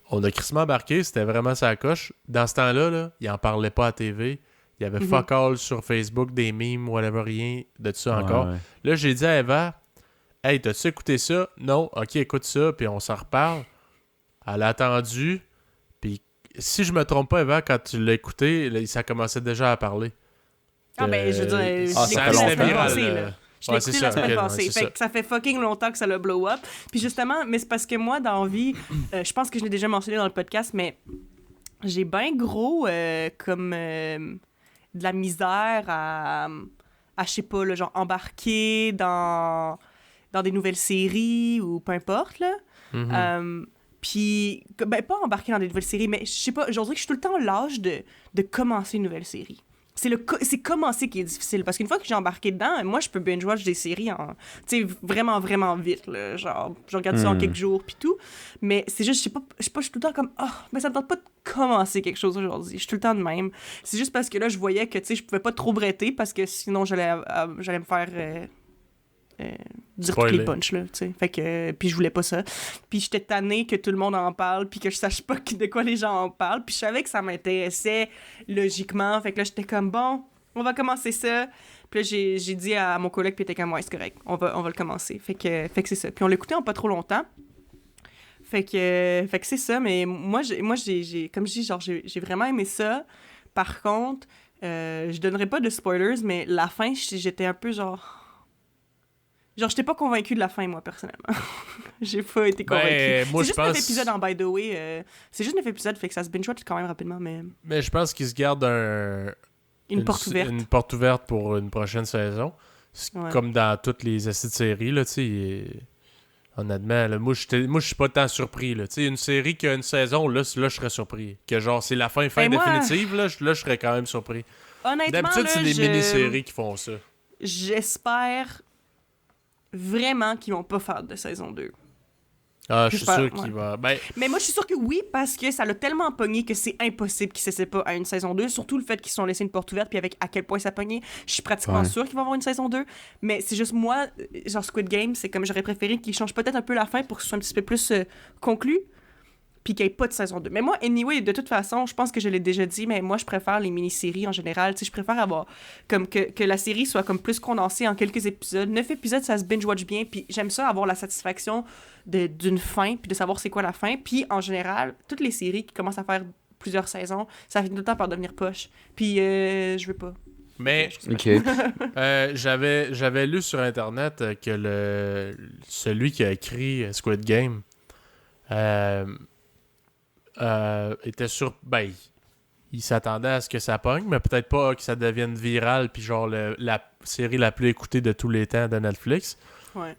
On a crissement embarqué, c'était vraiment sa coche. Dans ce temps-là, là, il en parlait pas à TV. Il y avait fuck all sur Facebook, des memes, whatever, rien de ça encore. Ouais. Là, j'ai dit à Eva, hey, t'as-tu écouté ça? Non, OK, écoute ça, puis on s'en reparle. Elle a attendu, puis si je me trompe pas, Eva, quand tu l'as écouté, là, ça commençait déjà à parler. Ah ben, je veux dire, ça fait longtemps. Je l'ai écouté la semaine passée. Fait que ça fait fucking longtemps que ça l'a blow up. Puis justement, mais c'est parce que moi, dans la vie, je pense que je l'ai déjà mentionné dans le podcast, mais j'ai bien gros comme de la misère à je sais pas, là, genre embarquer dans des nouvelles séries ou peu importe, là. Puis, ben, pas embarquer dans des nouvelles séries, mais je sais pas, je dirais que je suis tout le temps à l'âge de commencer une nouvelle série. C'est commencer qui est difficile, parce qu'une fois que j'ai embarqué dedans, moi, je peux binge-watch des séries tu sais, vraiment, vraiment vite, là, genre, je regarde ça en quelques jours, puis tout, mais c'est juste, je suis tout le temps comme, mais ça me tente pas de commencer quelque chose aujourd'hui, je suis tout le temps de même, c'est juste parce que là, je voyais que, tu sais, je pouvais pas trop bretter, parce que sinon, j'allais me faire dire toutes les punchs, là, tu sais. Fait que, puis je voulais pas ça. Puis j'étais tannée que tout le monde en parle, puis que je sache pas de quoi les gens en parlent. Puis je savais que ça m'intéressait logiquement. Fait que là, j'étais comme, bon, on va commencer ça. Puis là, j'ai dit à mon collègue, puis il était comme, ouais, c'est correct, on va le commencer. Fait que c'est ça. Puis on l'écoutait en pas trop longtemps. Fait que c'est ça, mais moi j'ai comme je dis, genre, j'ai vraiment aimé ça. Par contre, je donnerai pas de spoilers, mais la fin, j'étais un peu genre... Genre, j'étais pas convaincue de la fin, moi, personnellement. J'ai pas été convaincue. Moi, c'est juste 9 épisodes en by the way. C'est juste 9 épisodes, fait que ça se binge-watch quand même rapidement, mais... Mais je pense qu'ils se gardent une porte ouverte. Une porte ouverte pour une prochaine saison. Ouais. Comme dans toutes les essais de séries, là, tu sais. Honnêtement, là, moi, je suis pas tant surpris, là. Tu sais, une série qui a une saison, là je serais surpris. Que genre, c'est la fin définitive, là, je serais quand même surpris. Honnêtement, d'habitude, c'est des mini-séries qui font ça. J'espère vraiment qu'ils vont pas faire de saison 2. Ah, je suis sûr qu'il va... Ben... Mais moi, je suis sûr que oui, parce que ça l'a tellement pogné que c'est impossible qu'ils s'essaient pas à une saison 2. Surtout le fait qu'ils se sont laissés une porte ouverte, puis avec à quel point ça a pogné, je suis pratiquement sûre qu'ils vont avoir une saison 2. Mais c'est juste moi, genre Squid Game, c'est comme j'aurais préféré qu'ils changent peut-être un peu la fin pour que ce soit un petit peu plus conclu, puis qu'il n'y ait pas de saison 2. Mais moi, anyway, de toute façon, je pense que je l'ai déjà dit, mais moi, je préfère les mini-séries en général. Tu sais, je préfère avoir comme que la série soit comme plus condensée en quelques épisodes. 9 épisodes, ça se binge-watch bien, puis j'aime ça, avoir la satisfaction d'une fin, puis de savoir c'est quoi la fin. Puis, en général, toutes les séries qui commencent à faire plusieurs saisons, ça finit tout le temps par devenir poche. Puis, je veux pas. Mais, j'avais lu sur Internet que celui qui a écrit Squid Game... était sur... Ben, il s'attendait à ce que ça pogne, mais peut-être pas que ça devienne viral, puis genre la série la plus écoutée de tous les temps de Netflix. Ouais.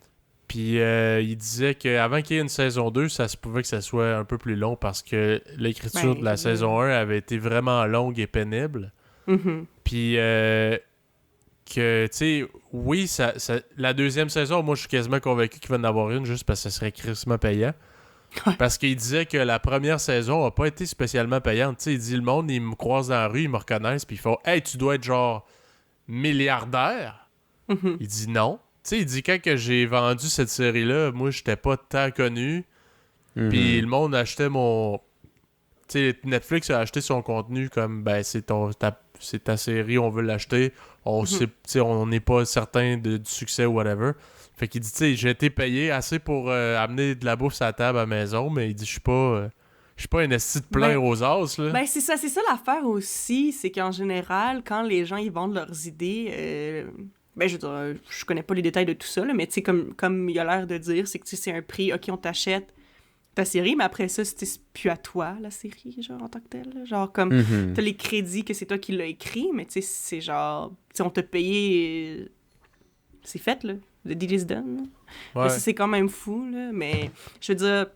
Puis il disait qu'avant qu'il y ait une saison 2, ça se pouvait que ça soit un peu plus long parce que l'écriture de la saison 1 avait été vraiment longue et pénible. Mm-hmm. Puis que, tu sais, oui, la deuxième saison, moi je suis quasiment convaincu qu'il va en avoir une juste parce que ça serait crissement payant. Parce qu'il disait que la première saison a pas été spécialement payante. Tu sais, il dit, le monde, ils me croisent dans la rue, ils me reconnaissent, puis ils font « Hey, tu dois être genre milliardaire? » Mm-hmm. Il dit non. Tu sais, il dit quand que j'ai vendu cette série-là, moi, j'étais pas tant connu. Mm-hmm. Puis le monde achetait mon... Tu sais, Netflix a acheté son contenu comme, ben, c'est ta série, on veut l'acheter. On sait, on n'est pas certain du succès ou whatever. Fait qu'il dit, tu sais, j'ai été payé assez pour amener de la bouffe à la table à la maison, mais il dit, je suis pas un esti de plein aux as, là. Ben, c'est ça l'affaire aussi, c'est qu'en général, quand les gens, ils vendent leurs idées, ben, je veux dire, je connais pas les détails de tout ça, là, mais tu sais, comme il a l'air de dire, c'est que c'est un prix, ok, on t'achète ta série, mais après ça, c'est plus à toi, la série, genre, en tant que telle, là. Genre, comme, t'as les crédits que c'est toi qui l'as écrit, mais tu sais, c'est genre, tu sais, on t'a payé, c'est fait, là. Le deal is done. Ouais. Ça, c'est quand même fou, là. Mais je veux dire...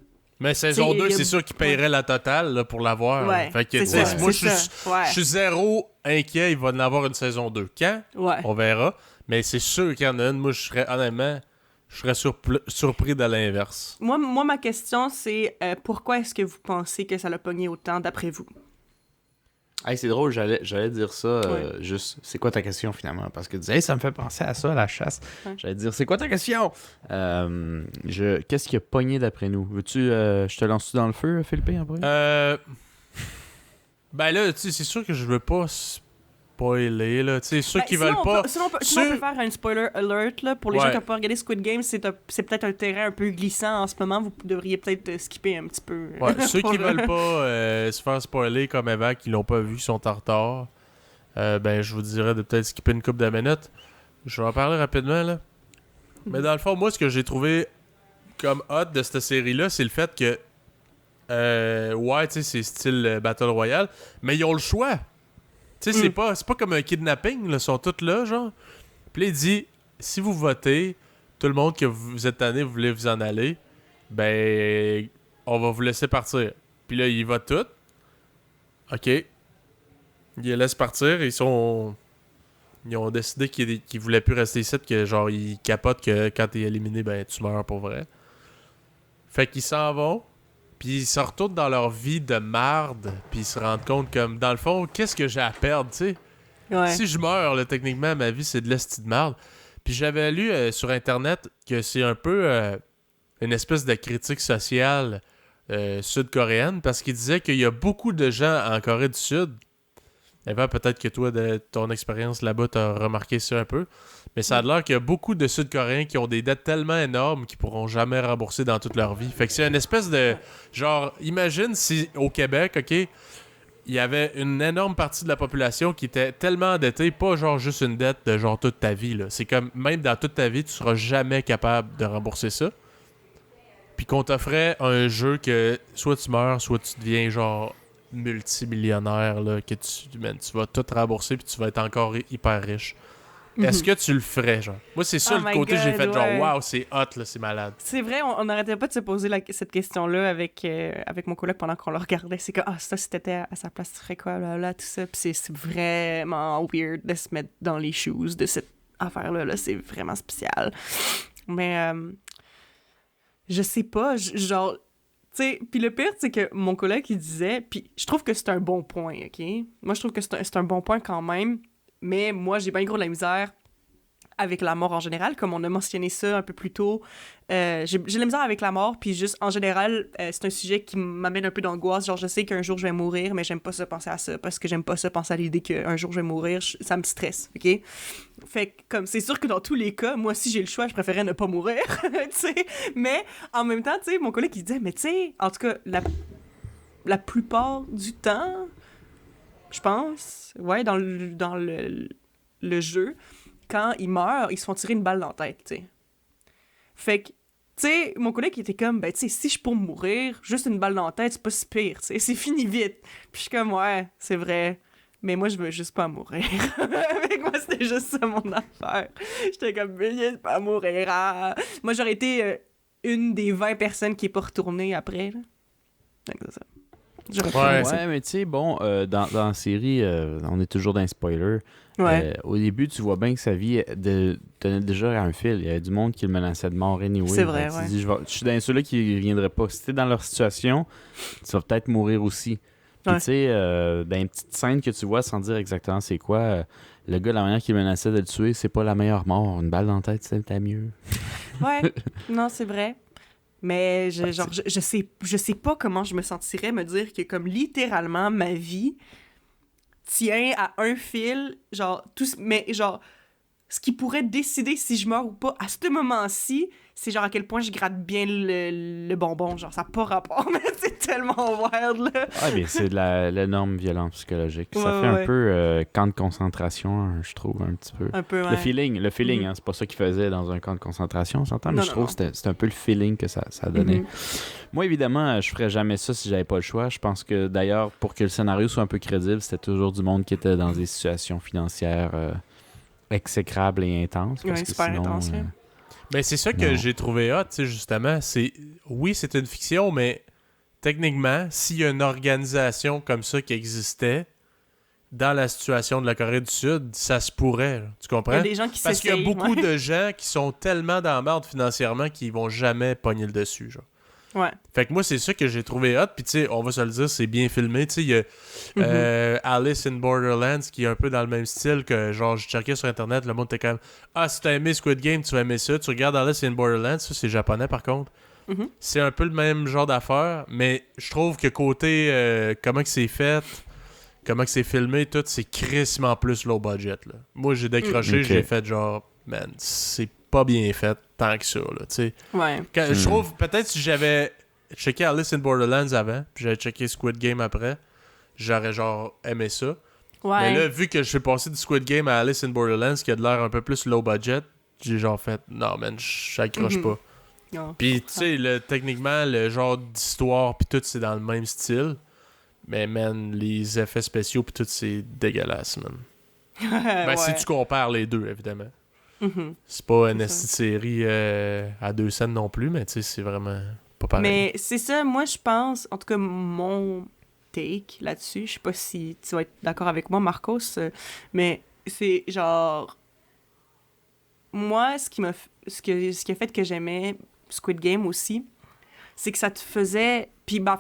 Mais saison 2, c'est sûr qu'il paierait la totale là, pour l'avoir. Ouais, fait que, moi, je suis zéro inquiet. Il va en avoir une saison 2. Quand? Ouais. On verra. Mais c'est sûr qu'il y en a une. Moi, honnêtement, je serais surpris de l'inverse. Moi, ma question, c'est pourquoi est-ce que vous pensez que ça l'a pogné autant, d'après vous? Hey, c'est drôle, j'allais dire ça, juste, c'est quoi ta question finalement? Parce que tu disais, hey, ça me fait penser à ça, la chasse. Ouais. J'allais dire, c'est quoi ta question? Qu'est-ce qui a pogné d'après nous? Veux-tu, je te lance-tu dans le feu, Philippe, en premier? Ben là, tu sais, c'est sûr que je veux pas spoiler, là. Tu sais, ceux qui veulent pas... Sinon, on peut faire un spoiler alert, là. Pour les gens qui n'ont pas regardé Squid Game, c'est peut-être un terrain un peu glissant en ce moment. Vous devriez peut-être skipper un petit peu. Ouais, ceux qui veulent pas se faire spoiler comme Eva, qui l'ont pas vu, qui sont en retard, ben, je vous dirais de peut-être skipper une couple de minutes. Je vais en parler rapidement, là. Mais dans le fond, moi, ce que j'ai trouvé comme hot de cette série-là, c'est le fait que ouais, tu sais, c'est style Battle Royale, mais ils ont le choix. Tu sais, c'est pas comme un kidnapping, là, ils sont tous là, genre. Puis là, il dit, si vous votez, tout le monde que vous êtes tanné, vous voulez vous en aller, ben, on va vous laisser partir. Puis là, ils votent tous. OK. Ils les laissent partir, ils ont décidé qu'ils voulaient plus rester ici, que genre, ils capotent que quand t'es éliminé, ben, tu meurs pour vrai. Fait qu'ils s'en vont. Puis ils se retournent dans leur vie de marde, puis ils se rendent compte comme, dans le fond, qu'est-ce que j'ai à perdre, tu sais? Ouais. Si je meurs, là, techniquement, ma vie, c'est de l'esti de marde. Puis j'avais lu sur Internet que c'est un peu une espèce de critique sociale sud-coréenne parce qu'il disait qu'il y a beaucoup de gens en Corée du Sud. Eva, peut-être que toi, de ton expérience là-bas, t'as remarqué ça un peu. Mais ça a l'air qu'il y a beaucoup de Sud-Coréens qui ont des dettes tellement énormes qu'ils pourront jamais rembourser dans toute leur vie. Fait que c'est une espèce de... Genre, imagine si au Québec, OK, il y avait une énorme partie de la population qui était tellement endettée, pas genre juste une dette de genre toute ta vie, là. C'est comme, même dans toute ta vie, tu seras jamais capable de rembourser ça. Puis qu'on t'offrait un jeu que soit tu meurs, soit tu deviens genre multimillionnaire, là, que tu vas tout rembourser puis tu vas être encore hyper riche. Est-ce que tu le ferais, genre? Moi, c'est ça le côté j'ai fait, genre, waouh, c'est hot, là, c'est malade. C'est vrai, on n'arrêtait pas de se poser cette question-là avec mon coloc pendant qu'on le regardait. C'est que, ça, si t'étais à sa place, tu ferais quoi, là, tout ça. Puis c'est vraiment weird de se mettre dans les shoes de cette affaire-là, là. C'est vraiment spécial. Mais, je sais pas, genre... Puis le pire, c'est que mon collègue, il disait... Puis je trouve que c'est un bon point, OK? Moi, je trouve que c'est un bon point quand même. Mais moi, j'ai bien gros de la misère avec la mort en général, comme on a mentionné ça un peu plus tôt. J'ai de la misère avec la mort, puis juste, en général, c'est un sujet qui m'amène un peu d'angoisse. Genre, je sais qu'un jour, je vais mourir, mais j'aime pas ça penser à ça, parce que j'aime pas ça penser à l'idée qu'un jour, je vais mourir. Ça me stresse, OK? Fait que, comme, c'est sûr que dans tous les cas, moi, si j'ai le choix, je préférais ne pas mourir, tu sais. Mais, en même temps, tu sais, mon collègue, il disait, mais tu sais, en tout cas, la plupart du temps, je pense, ouais, dans le jeu, quand ils meurent, ils se font tirer une balle dans la tête, tu sais. Fait que, tu sais, mon collègue il était comme, ben, tu sais, si je peux mourir, juste une balle dans la tête, c'est pas si pire, tu sais, c'est fini vite. Puis je suis comme, ouais, c'est vrai, mais moi, je veux juste pas mourir. Avec moi, c'était juste ça, mon affaire. J'étais comme, mais juste pas mourir. Ah. Moi, j'aurais été une des 20 personnes qui est pas retournée après, là. C'est ça. Ouais, mais tu sais, bon, dans la série, on est toujours dans les spoilers. Ouais. Au début, tu vois bien que sa vie tenait déjà à un fil. Il y avait du monde qui le menaçait de mort anyway. C'est vrai, ouais. Tu dis, je suis dans ceux-là qui ne reviendraient pas. Si t'es dans leur situation, tu vas peut-être mourir aussi. Puis tu sais, dans une petite scène que tu vois, sans dire exactement c'est quoi, le gars, la manière qu'il menaçait de le tuer, c'est pas la meilleure mort. Une balle dans la tête, c'était mieux. Ouais, non, c'est vrai. Mais je sais pas comment je me sentirais me dire que comme littéralement ma vie tient à un fil, genre mais genre ce qui pourrait décider si je meurs ou pas à ce moment-ci, c'est genre à quel point je gratte bien le bonbon, genre ça n'a pas rapport, mais c'est tellement wild là. Ouais, mais c'est de l'énorme violence psychologique. Ouais, ça fait un peu camp de concentration, je trouve, un petit peu. Un peu, ouais. Le feeling, hein, c'est pas ça qu'ils faisaient dans un camp de concentration, on s'entend, mais je trouve que c'est un peu le feeling que ça donnait. Moi, évidemment, je ferais jamais ça si j'avais pas le choix. Je pense que, d'ailleurs, pour que le scénario soit un peu crédible, c'était toujours du monde qui était dans des situations financières exécrables et intenses. Parce que super sinon, intense, là. Ben, c'est ça que j'ai trouvé hot, tu sais, justement. Oui, c'est une fiction, mais techniquement, s'il y a une organisation comme ça qui existait dans la situation de la Corée du Sud, ça se pourrait, là. Tu comprends? Il y a des gens qui Parce qu'il y a s'essayent, beaucoup de gens qui sont tellement dans la merde financièrement qu'ils vont jamais pogner le dessus, genre. Ouais. Fait que moi, c'est ça que j'ai trouvé hot. Puis, tu sais, on va se le dire, c'est bien filmé. Tu sais, il y a Alice in Borderlands qui est un peu dans le même style que, genre, je checkais sur Internet, le monde était comme si t'as aimé Squid Game, tu vas aimer ça. Tu regardes Alice in Borderlands, ça, c'est japonais par contre. C'est un peu le même genre d'affaire, mais je trouve que côté comment que c'est fait, comment que c'est filmé, tout, c'est crissement plus low budget, là. Moi, j'ai décroché, j'ai fait genre, man, c'est pas bien fait tant que ça, là, tu sais. Ouais. Je trouve, peut-être si j'avais checké Alice in Borderlands avant, puis j'avais checké Squid Game après, j'aurais genre aimé ça. Ouais. Mais là, vu que je suis passé du Squid Game à Alice in Borderlands, qui a de l'air un peu plus low budget, j'ai genre fait, non, man, j'accroche pas. Oh. Puis, tu sais, techniquement, le genre d'histoire, puis tout, c'est dans le même style. Mais, man, les effets spéciaux, puis tout, c'est dégueulasse, man. Ben, si tu compares les deux, évidemment. C'est pas une série à 2 scènes non plus, mais tu sais, c'est vraiment pas pareil. Mais c'est ça, moi je pense, en tout cas mon take là-dessus, je sais pas si tu vas être d'accord avec moi, Marcos, mais c'est genre moi ce qui a fait que j'aimais Squid Game aussi, c'est que ça te faisait, puis ben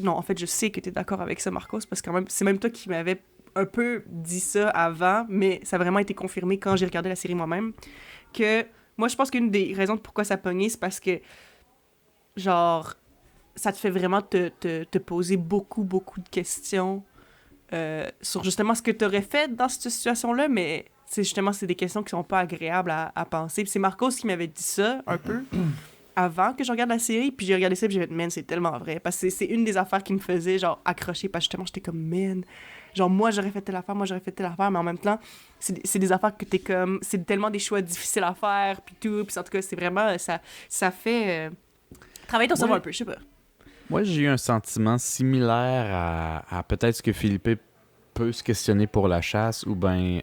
en fait je sais que t'es d'accord avec ça, Marcos, parce que quand même c'est même toi qui m'avais un peu dit ça avant, mais ça a vraiment été confirmé quand j'ai regardé la série moi-même, que... Moi, je pense qu'une des raisons de pourquoi ça pognait, c'est parce que, genre, ça te fait vraiment te poser beaucoup, beaucoup de questions sur justement ce que tu aurais fait dans cette situation-là, mais c'est des questions qui sont pas agréables à penser. Puis c'est Marcos qui m'avait dit ça, un peu, avant que je regarde la série, puis j'ai regardé ça, puis j'ai fait « Man, c'est tellement vrai », parce que c'est une des affaires qui me faisait, genre, accrocher, parce que justement, j'étais comme « Man », genre, moi, j'aurais fait telle affaire, mais en même temps, c'est des affaires que t'es comme... C'est tellement des choix difficiles à faire, puis tout, puis en tout cas, c'est vraiment... Ça fait... travailler ton cerveau un peu, je sais pas. Moi, j'ai eu un sentiment similaire à peut-être ce que Philippe peut se questionner pour la chasse ou bien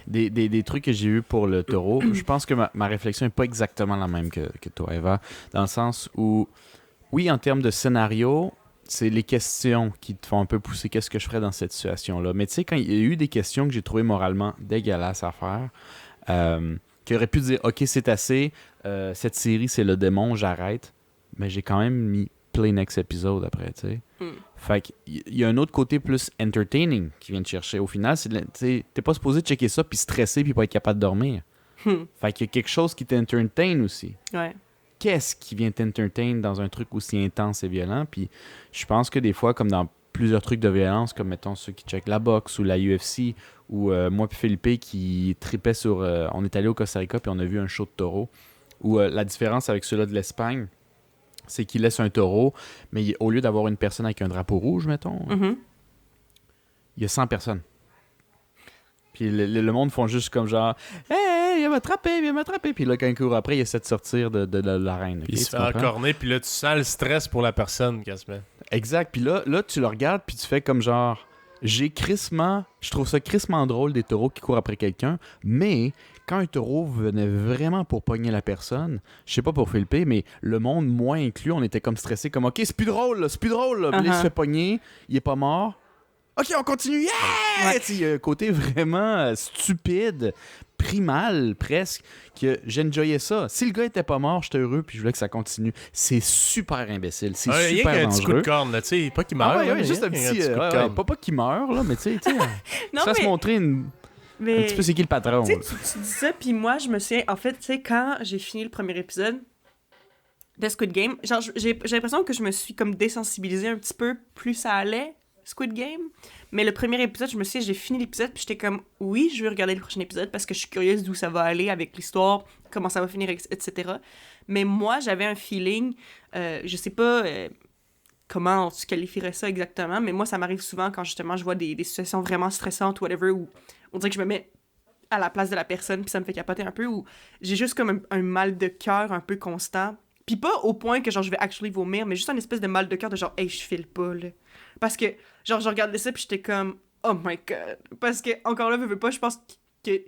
des trucs que j'ai eu pour le taureau. Je pense que ma réflexion n'est pas exactement la même que toi, Eva, dans le sens où, oui, en termes de scénario, c'est les questions qui te font un peu pousser qu'est-ce que je ferais dans cette situation-là. Mais tu sais, quand il y a eu des questions que j'ai trouvées moralement dégueulasses à faire, qui auraient pu dire « Ok, c'est assez, cette série, c'est le démon, j'arrête », mais j'ai quand même mis play next épisode après, tu sais. Fait qu'il y a un autre côté plus entertaining qui vient te chercher. Au final, t'es pas supposé checker ça puis stresser puis pas être capable de dormir. Fait qu'il y a quelque chose qui t'entertain aussi. Ouais. Qu'est-ce qui vient t'entertain dans un truc aussi intense et violent? Puis je pense que des fois, comme dans plusieurs trucs de violence, comme mettons ceux qui checkent la boxe ou la UFC, ou moi puis Philippe qui tripait sur... on est allé au Costa Rica puis on a vu un show de taureau. Où la différence avec ceux-là de l'Espagne, c'est qu'il laisse un taureau, mais au lieu d'avoir une personne avec un drapeau rouge, mettons, il y a 100 personnes. Puis le monde font juste comme genre « Hey, il va m'attraper! » Puis là, quand il court après, il essaie de sortir de l'arène. Puis il se fait encorner, puis là, tu sens le stress pour la personne, quasiment. Exact. Puis là, tu le regardes, puis tu fais comme genre... Je trouve ça crissement drôle des taureaux qui courent après quelqu'un, mais quand un taureau venait vraiment pour pogner la personne, je sais pas pour Philippe, mais le monde, moi inclus, on était comme stressé, comme OK, c'est plus drôle, là. Puis là, il se fait pogner, il est pas mort. OK, on continue, yeah! Ouais. Il y a un côté vraiment stupide, primal presque, que j'enjoyais ça. Si le gars était pas mort, j'étais heureux, puis je voulais que ça continue. C'est super imbécile, c'est super dangereux. Il y a un petit coup de corne, là, tu sais, pas qu'il meurt. Juste un petit coup de corne. Pas qu'il meurt, là, mais tu sais, ça se montrer un petit peu c'est qui le patron. Tu dis ça, puis moi, je me souviens, en fait, tu sais, quand j'ai fini le premier épisode de Squid Game, genre, j'ai l'impression que je me suis comme désensibilisée un petit peu, plus ça allait, Squid Game. Mais le premier épisode, je me souviens, j'ai fini l'épisode, puis j'étais comme, oui, je veux regarder le prochain épisode parce que je suis curieuse d'où ça va aller avec l'histoire, comment ça va finir, etc. Mais moi, j'avais un feeling, je sais pas comment tu qualifierais ça exactement, mais moi, ça m'arrive souvent quand justement je vois des situations vraiment stressantes, whatever, où on dirait que je me mets à la place de la personne, puis ça me fait capoter un peu, où j'ai juste comme un mal de cœur un peu constant. Puis pas au point que genre je vais actually vomir, mais juste un espèce de mal de cœur de genre, hey, je file pas, là. Parce que, genre, je regardais ça, puis j'étais comme, oh my god. Parce que, encore là, veux pas, je pense que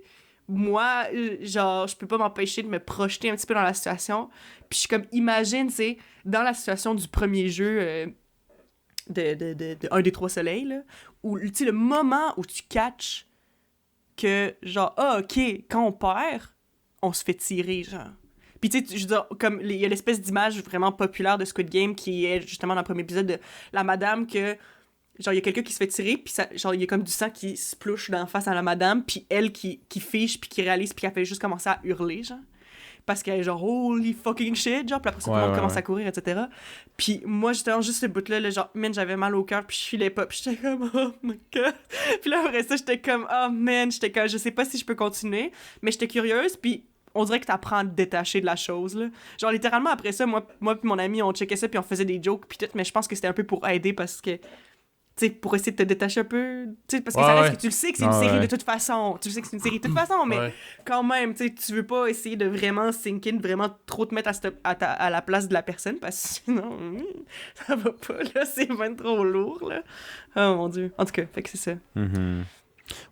moi, genre, je peux pas m'empêcher de me projeter un petit peu dans la situation. Puis je suis comme, imagine, tu sais, dans la situation du premier jeu de Un des Trois Soleils, là, où, tu sais, le moment où tu catches que, genre, OK, quand on perd, on se fait tirer, genre. Puis tu sais, je veux dire, comme il y a l'espèce d'image vraiment populaire de Squid Game qui est justement dans le premier épisode de la madame que, genre, il y a quelqu'un qui se fait tirer, puis genre, il y a comme du sang qui se plouche d'en face à la madame, puis elle qui fiche, puis qui réalise, puis qui a fait juste commencer à hurler, genre. Parce qu'elle est genre, holy fucking shit, genre, puis après ça, tout le monde commence à courir, etc. Puis moi, justement, juste ce bout-là, là, genre, man, j'avais mal au cœur, puis je filais pas, puis j'étais comme, oh my god. Puis là, après ça, j'étais comme, oh man, j'étais comme, je sais pas si je peux continuer, mais j'étais curieuse, puis on dirait que t'apprends à te détacher de la chose, là. Genre, littéralement, après ça, moi pis mon ami, on checkait ça, puis on faisait des jokes, puis tout, mais je pense que c'était un peu pour aider, parce que, tu sais, pour essayer de te détacher un peu, tu sais, parce que ça reste que tu le sais que c'est une série de toute façon. Tu le sais que c'est une série de toute façon, mais quand même, tu sais, tu veux pas essayer de vraiment sink in, vraiment trop te mettre à la place de la personne, parce que sinon, ça va pas, là, c'est même trop lourd, là. Oh mon Dieu. En tout cas, fait que c'est ça.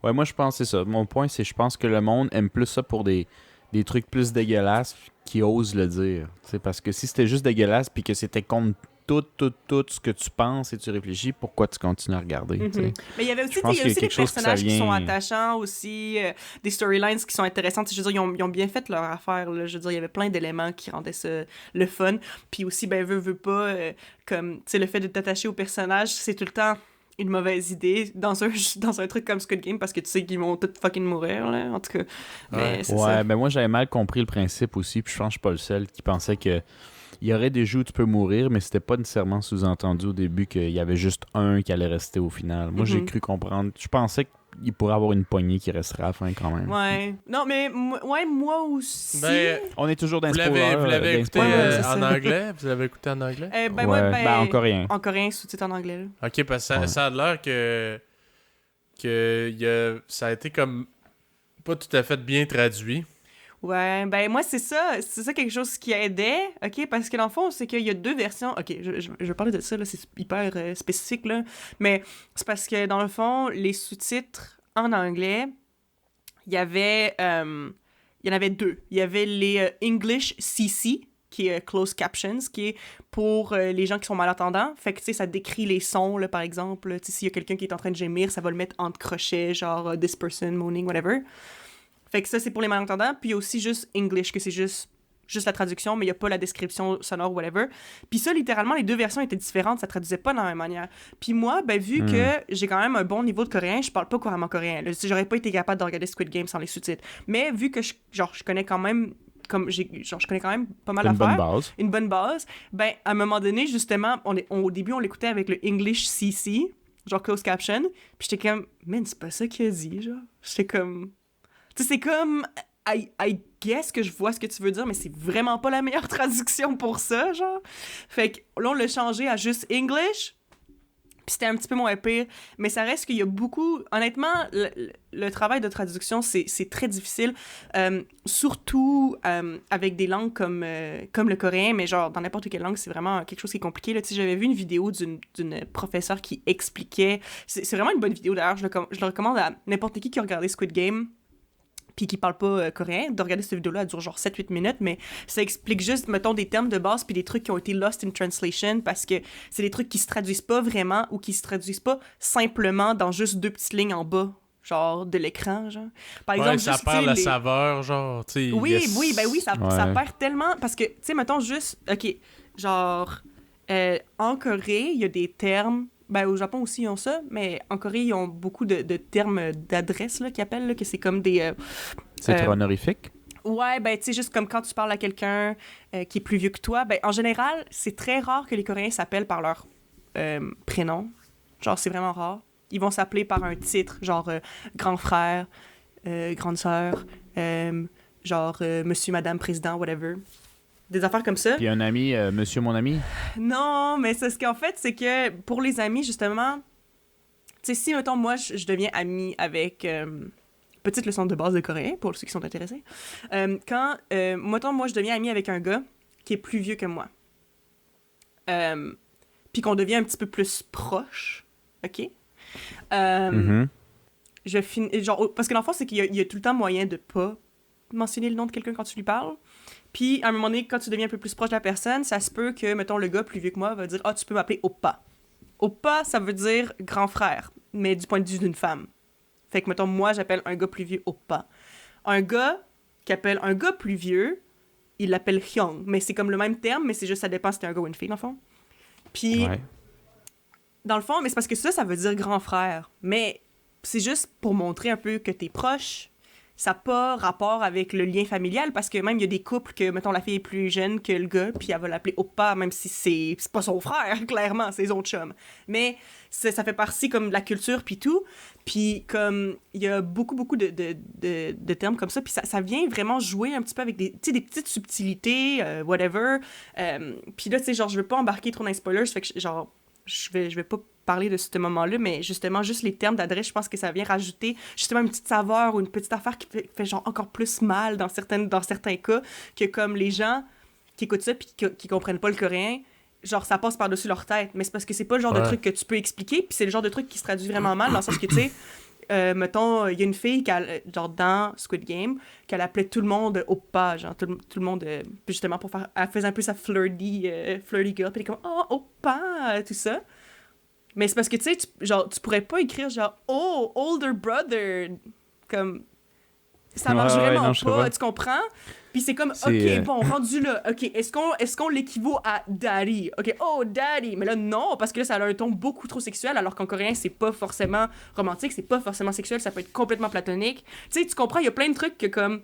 Ouais, moi, je pense que c'est ça. Mon point, c'est je pense que le monde aime plus ça pour des trucs plus dégueulasses qui osent le dire. T'sais, parce que si c'était juste dégueulasse puis que c'était contre tout ce que tu penses et tu réfléchis, pourquoi tu continues à regarder? Mais il y avait aussi, des personnages qui sont attachants aussi, des storylines qui sont intéressantes. Je veux dire, ils ont bien fait leur affaire. Là. Je veux dire, il y avait plein d'éléments qui rendaient ça le fun. Puis aussi, ben, veux pas, comme, tu sais, le fait de t'attacher au personnage, c'est tout le temps une mauvaise idée dans un truc comme Squid Game parce que tu sais qu'ils vont tous fucking mourir, là, en tout cas. Mais c'est ça. Ben moi, j'avais mal compris le principe aussi, puis je pense que je suis pas le seul qui pensait que il y aurait des jeux où tu peux mourir, mais c'était pas nécessairement sous-entendu au début qu'il y avait juste un qui allait rester au final. Moi, j'ai cru comprendre. Je pensais qu'il pourrait avoir une poignée qui resterait à la fin quand même. Ouais. Non, mais moi aussi. Ben, on est toujours dans vous l'avez écouté en anglais? Vous l'avez écouté en anglais? En coréen. En coréen, sous-titre en anglais. Là. Ok, parce que ça a l'air que ça a été comme pas tout à fait bien traduit. Ouais, ben moi, c'est ça quelque chose qui aidait, OK? Parce que dans le fond, c'est qu'il y a 2 versions. OK, je vais parler de ça, là, c'est hyper spécifique, là. Mais c'est parce que, dans le fond, les sous-titres en anglais, il y en avait 2. Il y avait les English CC, qui est Closed Captions, qui est pour les gens qui sont malentendants. Fait que, tu sais, ça décrit les sons, là, par exemple. Tu sais, s'il y a quelqu'un qui est en train de gémir, ça va le mettre entre crochets, genre this person moaning, whatever. Fait que ça, c'est pour les malentendants. Puis il y a aussi juste English, que c'est juste la traduction, mais il n'y a pas la description sonore, whatever. Puis ça, littéralement, les 2 versions étaient différentes. Ça traduisait pas de la même manière. Puis moi, ben, vu que j'ai quand même un bon niveau de coréen, je parle pas couramment coréen. Là. J'aurais pas été capable de regarder Squid Game sans les sous-titres. Mais vu que je connais quand même... je connais quand même pas mal d'affaires. Une bonne base. Ben, à un moment donné, justement, au début, on l'écoutait avec le English CC, genre closed caption. Puis j'étais comme, man, c'est pas ça qu'il a dit, genre. J'étais comme... Tu sais, c'est comme... I guess que je vois ce que tu veux dire, mais c'est vraiment pas la meilleure traduction pour ça, genre. Fait que là, on l'a changé à juste English, puis c'était un petit peu moins pire, mais ça reste qu'il y a beaucoup... Honnêtement, le travail de traduction, c'est très difficile, surtout avec des langues comme le coréen, mais genre, dans n'importe quelle langue, c'est vraiment quelque chose qui est compliqué. Tu sais, j'avais vu une vidéo d'une professeure qui expliquait... C'est vraiment une bonne vidéo, d'ailleurs, je le recommande à n'importe qui a regardé Squid Game, puis qui parle pas coréen, de regarder cette vidéo-là, elle dure genre 7-8 minutes, mais ça explique juste, mettons, des termes de base puis des trucs qui ont été lost in translation parce que c'est des trucs qui se traduisent pas vraiment ou qui se traduisent pas simplement dans juste 2 petites lignes en bas, genre, de l'écran, genre. Par exemple, ça juste, perd la saveur, genre, tu sais. Oui, ça perd tellement, parce que, tu sais, mettons, juste, OK, genre, en Corée, il y a des termes... Ben, au Japon aussi, ils ont ça, mais en Corée, ils ont beaucoup de termes d'adresse, là, qu'ils appellent, là, que c'est comme des... C'est honorifique? Ouais, ben, tu sais, juste comme quand tu parles à quelqu'un qui est plus vieux que toi, ben, en général, c'est très rare que les Coréens s'appellent par leur prénom. Genre, c'est vraiment rare. Ils vont s'appeler par un titre, genre grand frère, grande sœur, genre monsieur, madame, président, whatever. Des affaires comme ça. Puis un ami, monsieur mon ami? Non, mais c'est ce qu'en fait, c'est que pour les amis, justement, tu sais, si, mettons, moi, je deviens amie avec... petite leçon de base de coréen, pour ceux qui sont intéressés. Quand, mettons, moi, je deviens amie avec un gars qui est plus vieux que moi, puis qu'on devient un petit peu plus proche, OK? Je finis... Genre, parce que dans le fond, c'est qu'il y a tout le temps moyen de pas mentionner le nom de quelqu'un quand tu lui parles. Puis, à un moment donné, quand tu deviens un peu plus proche de la personne, ça se peut que, mettons, le gars plus vieux que moi va dire « Ah, tu peux m'appeler Oppa ». Oppa, ça veut dire grand frère, mais du point de vue d'une femme. Fait que, mettons, moi, j'appelle un gars plus vieux Oppa. Un gars qui appelle un gars plus vieux, il l'appelle Hyung. Mais c'est comme le même terme, mais c'est juste, ça dépend si t'es un gars ou une fille, dans le fond. Puis, dans le fond, mais c'est parce que ça veut dire grand frère. Mais c'est juste pour montrer un peu que t'es proche. Ça n'a pas rapport avec le lien familial, parce que même il y a des couples que, mettons, la fille est plus jeune que le gars, puis elle va l'appeler Oppa, même si c'est pas son frère, clairement, c'est son chum. Mais ça fait partie, comme, de la culture, puis tout. Puis, comme, il y a beaucoup de termes comme ça, puis ça vient vraiment jouer un petit peu avec des petites subtilités, whatever. Puis là, tu sais, genre, je veux pas embarquer trop dans les spoilers, fait que, genre, je vais pas parler de ce moment-là, mais justement, juste les termes d'adresse, je pense que ça vient rajouter justement une petite saveur ou une petite affaire qui fait genre encore plus mal dans certains cas, que comme les gens qui écoutent ça puis qui comprennent pas le coréen, genre ça passe par-dessus leur tête, mais c'est parce que c'est pas le genre de truc que tu peux expliquer, puis c'est le genre de truc qui se traduit vraiment mal, dans le sens que, tu sais, mettons, il y a une fille, genre dans Squid Game, qu'elle appelait tout le monde Oppa, genre tout le monde, justement, pour faire... Elle faisait un peu sa flirty girl, puis elle est comme « Oh, Oppa! » tout ça. Mais c'est parce que, tu sais, tu pourrais pas écrire genre « Oh, older brother! » Comme... ça marche Ouais, vraiment non, je pas, comprends. tu comprends? Puis c'est comme, C'est, OK, bon, rendu là, OK, est-ce qu'on l'équivaut à daddy? OK, oh, daddy! Mais là, non, parce que là, ça a un ton beaucoup trop sexuel, alors qu'en coréen, c'est pas forcément romantique, c'est pas forcément sexuel, ça peut être complètement platonique. Tu sais, tu comprends, il y a plein de trucs que, comme,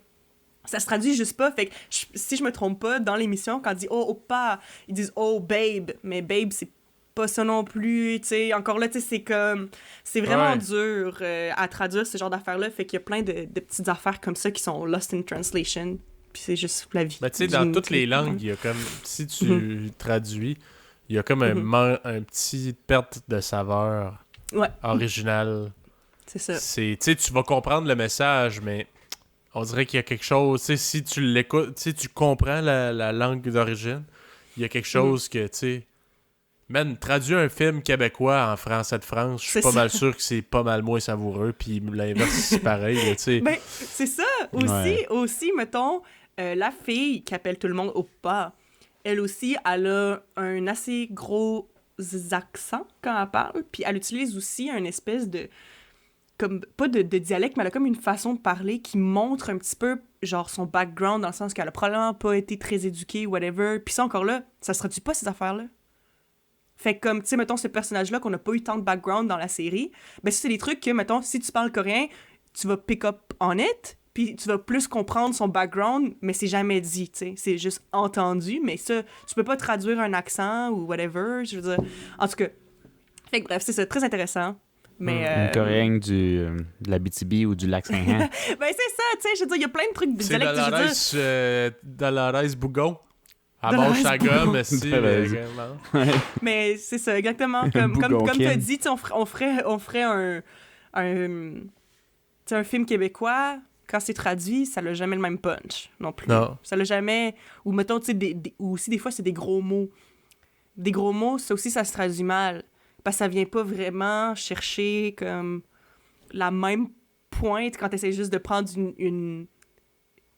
ça se traduit juste pas. Fait que si je me trompe pas, dans l'émission, quand on dit oh, oppa, ils disent oh, babe. Mais babe, c'est pas ça non plus. Tu sais, encore là, tu sais, c'est comme. C'est vraiment Ouais. dur à traduire ce genre d'affaires-là. Fait qu'il y a plein de petites affaires comme ça qui sont lost in translation. Puis c'est juste la vie. Ben, tu sais, dans toutes les langues, il y a comme. Si tu traduis, il y a comme un petit perte de saveur Ouais, originale. c'est ça. Tu sais, tu vas comprendre le message, mais on dirait qu'il y a quelque chose. Tu sais, si tu l'écoutes, tu sais, tu comprends la langue d'origine, il y a quelque chose que, tu sais. Man, traduire un film québécois en français de France, je suis C'est pas ça. mal sûr que c'est pas mal moins savoureux, puis l'inverse, c'est pareil, là, tu sais. Ben, c'est ça. Aussi, mettons, la fille qui appelle tout le monde oppa, elle aussi, elle a un assez gros accent quand elle parle, puis elle utilise aussi un espèce de... comme pas de dialecte, mais elle a comme une façon de parler qui montre un petit peu, genre, son background, dans le sens qu'elle a probablement pas été très éduquée, whatever. Puis ça, encore là, ça se traduit pas, ces affaires-là. Fait que comme, tu sais, mettons, ce personnage-là qu'on n'a pas eu tant de background dans la série, ben ça, c'est des trucs que, mettons, si tu parles coréen, tu vas pick up on it, puis tu vas plus comprendre son background, mais c'est jamais dit, tu sais. C'est juste entendu, mais ça, tu peux pas traduire un accent ou whatever, je veux dire. En tout cas, fait que bref, c'est très intéressant. Mais, Une coréenne de la BTB ou du lac Saint-Jean. ben c'est ça, tu sais, je veux dire, il y a plein de trucs de C'est dialecte, je veux dire. Dolores Bougon. À Dolores mange sa Bougon. gomme, si. Dolores. Mais c'est ça, exactement. Comme Bougon tu as Kim. dit, tu sais, on ferait tu sais, un film québécois, quand c'est traduit, ça n'a jamais le même punch non plus. Non. Ça l'a jamais... Ou mettons, tu sais, ou aussi des fois, c'est des gros mots. Des gros mots, ça aussi, ça se traduit mal. Parce que ça vient pas vraiment chercher comme la même pointe quand tu essaies juste de prendre une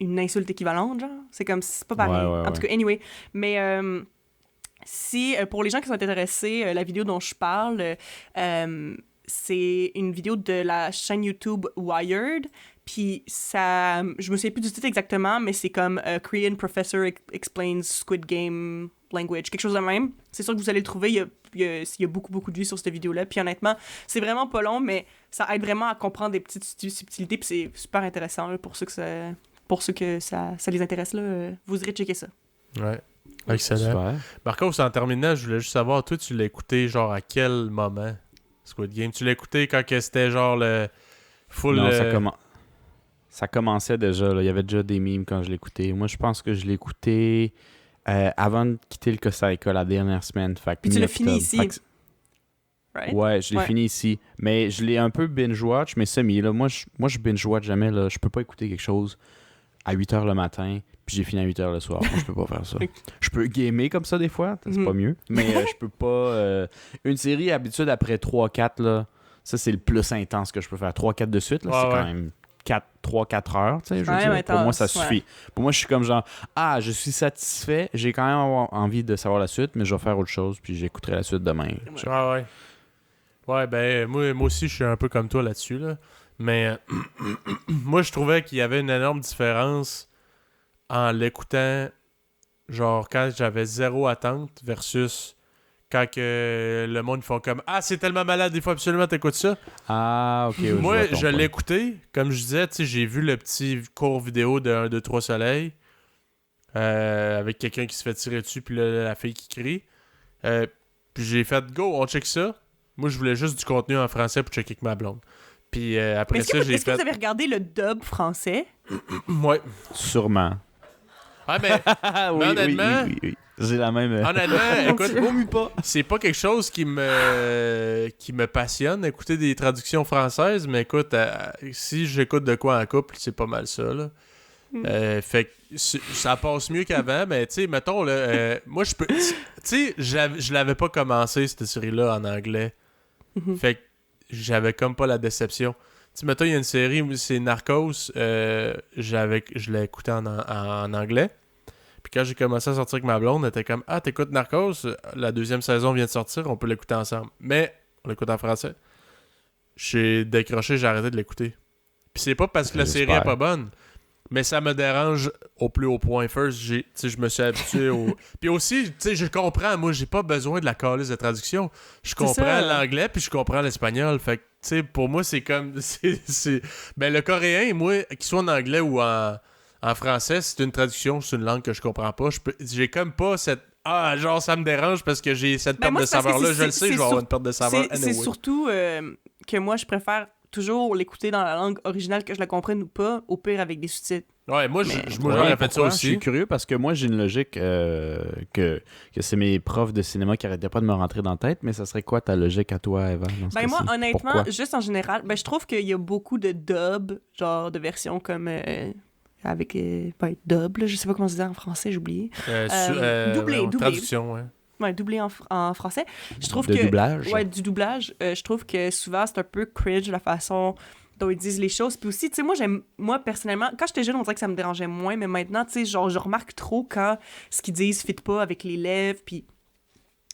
insulte équivalente, genre. C'est comme, c'est pas pareil. Ouais. En tout cas, anyway. Mais si, pour les gens qui sont intéressés, la vidéo dont je parle, c'est une vidéo de la chaîne YouTube Wired. Puis ça, je me souviens plus du titre exactement, mais c'est comme Korean Professor Explains Squid Game Language, quelque chose de même. C'est sûr que vous allez le trouver, il y a beaucoup de vues sur cette vidéo-là. Puis honnêtement, c'est vraiment pas long, mais ça aide vraiment à comprendre des petites subtilités, puis c'est super intéressant là, pour ceux que ça les intéresse. Là, vous irez checker ça. Ouais. Excellent. Super. Marcos, en terminant, je voulais juste savoir, toi, tu l'as écouté genre à quel moment, Squid Game? Tu l'as écouté quand que c'était genre le full... Non, ça commençait déjà. Là. Il y avait déjà des memes quand je l'écoutais. Moi, je pense que je l'ai écouté avant de quitter le Costa Rica la dernière semaine. Fait que Puis tu l'as mi-octobre. fini ici. Fait que Right? ouais, je l'ai fini ici. Mais je l'ai un peu binge-watch, mais semi. Là. Moi, je binge-watch jamais. Là. Je peux pas écouter quelque chose à 8h le matin, puis j'ai fini à 8h le soir. Moi, je peux pas faire ça. Je peux gamer comme ça des fois, c'est pas mieux. Mais je peux pas... Une série, habitude, après 3-4, là, ça, c'est le plus intense que je peux faire. 3-4 de suite, là, c'est quand même 3-4 heures, tu sais, je veux dire. Pour moi, ça suffit. Pour moi, je suis comme genre, je suis satisfait, j'ai quand même envie de savoir la suite, mais je vais faire autre chose, puis j'écouterai la suite demain. Ah ouais. Ouais, ben, moi aussi, je suis un peu comme toi là-dessus, là. Mais moi, je trouvais qu'il y avait une énorme différence en l'écoutant, genre, quand j'avais zéro attente versus quand que le monde font comme « Ah, c'est tellement malade, il faut absolument t'écouter ça. » Ah, ok. Moi, je l'ai écouté. Comme je disais, tu sais, j'ai vu le petit court vidéo de 1, 2, 3 soleils avec quelqu'un qui se fait tirer dessus, puis là, la fille qui crie. Puis j'ai fait « Go, on check ça. » Moi, je voulais juste du contenu en français pour checker avec ma blonde. Puis après ça, j'ai Est-ce que vous avez regardé le dub français? Ouais. Sûrement. Ah, mais oui, honnêtement... oui. J'ai la même... Honnêtement, écoute, c'est pas quelque chose qui me passionne, écouter des traductions françaises, mais écoute, si j'écoute de quoi en couple, c'est pas mal ça, là. Fait que ça passe mieux qu'avant, mais tu sais, mettons, là, moi, je peux... Tu sais, je l'avais pas commencé, cette série-là, en anglais. Fait que j'avais comme pas la déception. Tu sais, mettons, il y a une série, c'est Narcos, je l'ai écouté en anglais. Puis quand j'ai commencé à sortir avec ma blonde, elle était comme « Ah, t'écoutes Narcos? La 2e saison vient de sortir, on peut l'écouter ensemble. » Mais on l'écoute en français. J'ai décroché, j'ai arrêté de l'écouter. Puis c'est pas parce que la série est pas bonne, mais ça me dérange au plus haut point. First, je me suis habitué au... Puis aussi, tu sais, je comprends. Moi, j'ai pas besoin de la calice de traduction. Je comprends l'anglais, puis je comprends l'espagnol. Fait que, tu sais, pour moi, c'est comme... Ben, le coréen, moi, qu'il soit en anglais ou en français, c'est une traduction, c'est une langue que je comprends pas. J'ai comme pas cette... Ah, genre, ça me dérange parce que j'ai cette perte de saveur-là. Je le sais, je vais avoir une perte de saveur. Anyway. C'est surtout que moi, je préfère toujours l'écouter dans la langue originale, que je la comprenne ou pas, au pire avec des sous-titres. Ouais, moi, j'aurais fait ça aussi. Je suis curieux parce que moi, j'ai une logique que c'est mes profs de cinéma qui arrêtaient pas de me rentrer dans la tête, mais ça serait quoi ta logique à toi, Eva? Ben moi, honnêtement, juste en général, ben je trouve qu'il y a beaucoup de dub, genre de versions comme... avec dub, là, je sais pas comment se dit en français, j'ai oublié. Doublé. Traduction, ouais. Ouais, doublé en français. Je trouve doublage. Ouais, du doublage. Je trouve que souvent, c'est un peu cringe la façon dont ils disent les choses. Puis aussi, tu sais, moi, personnellement, quand j'étais jeune, on dirait que ça me dérangeait moins, mais maintenant, tu sais, genre, je remarque trop quand ce qu'ils disent fit pas avec les lèvres, puis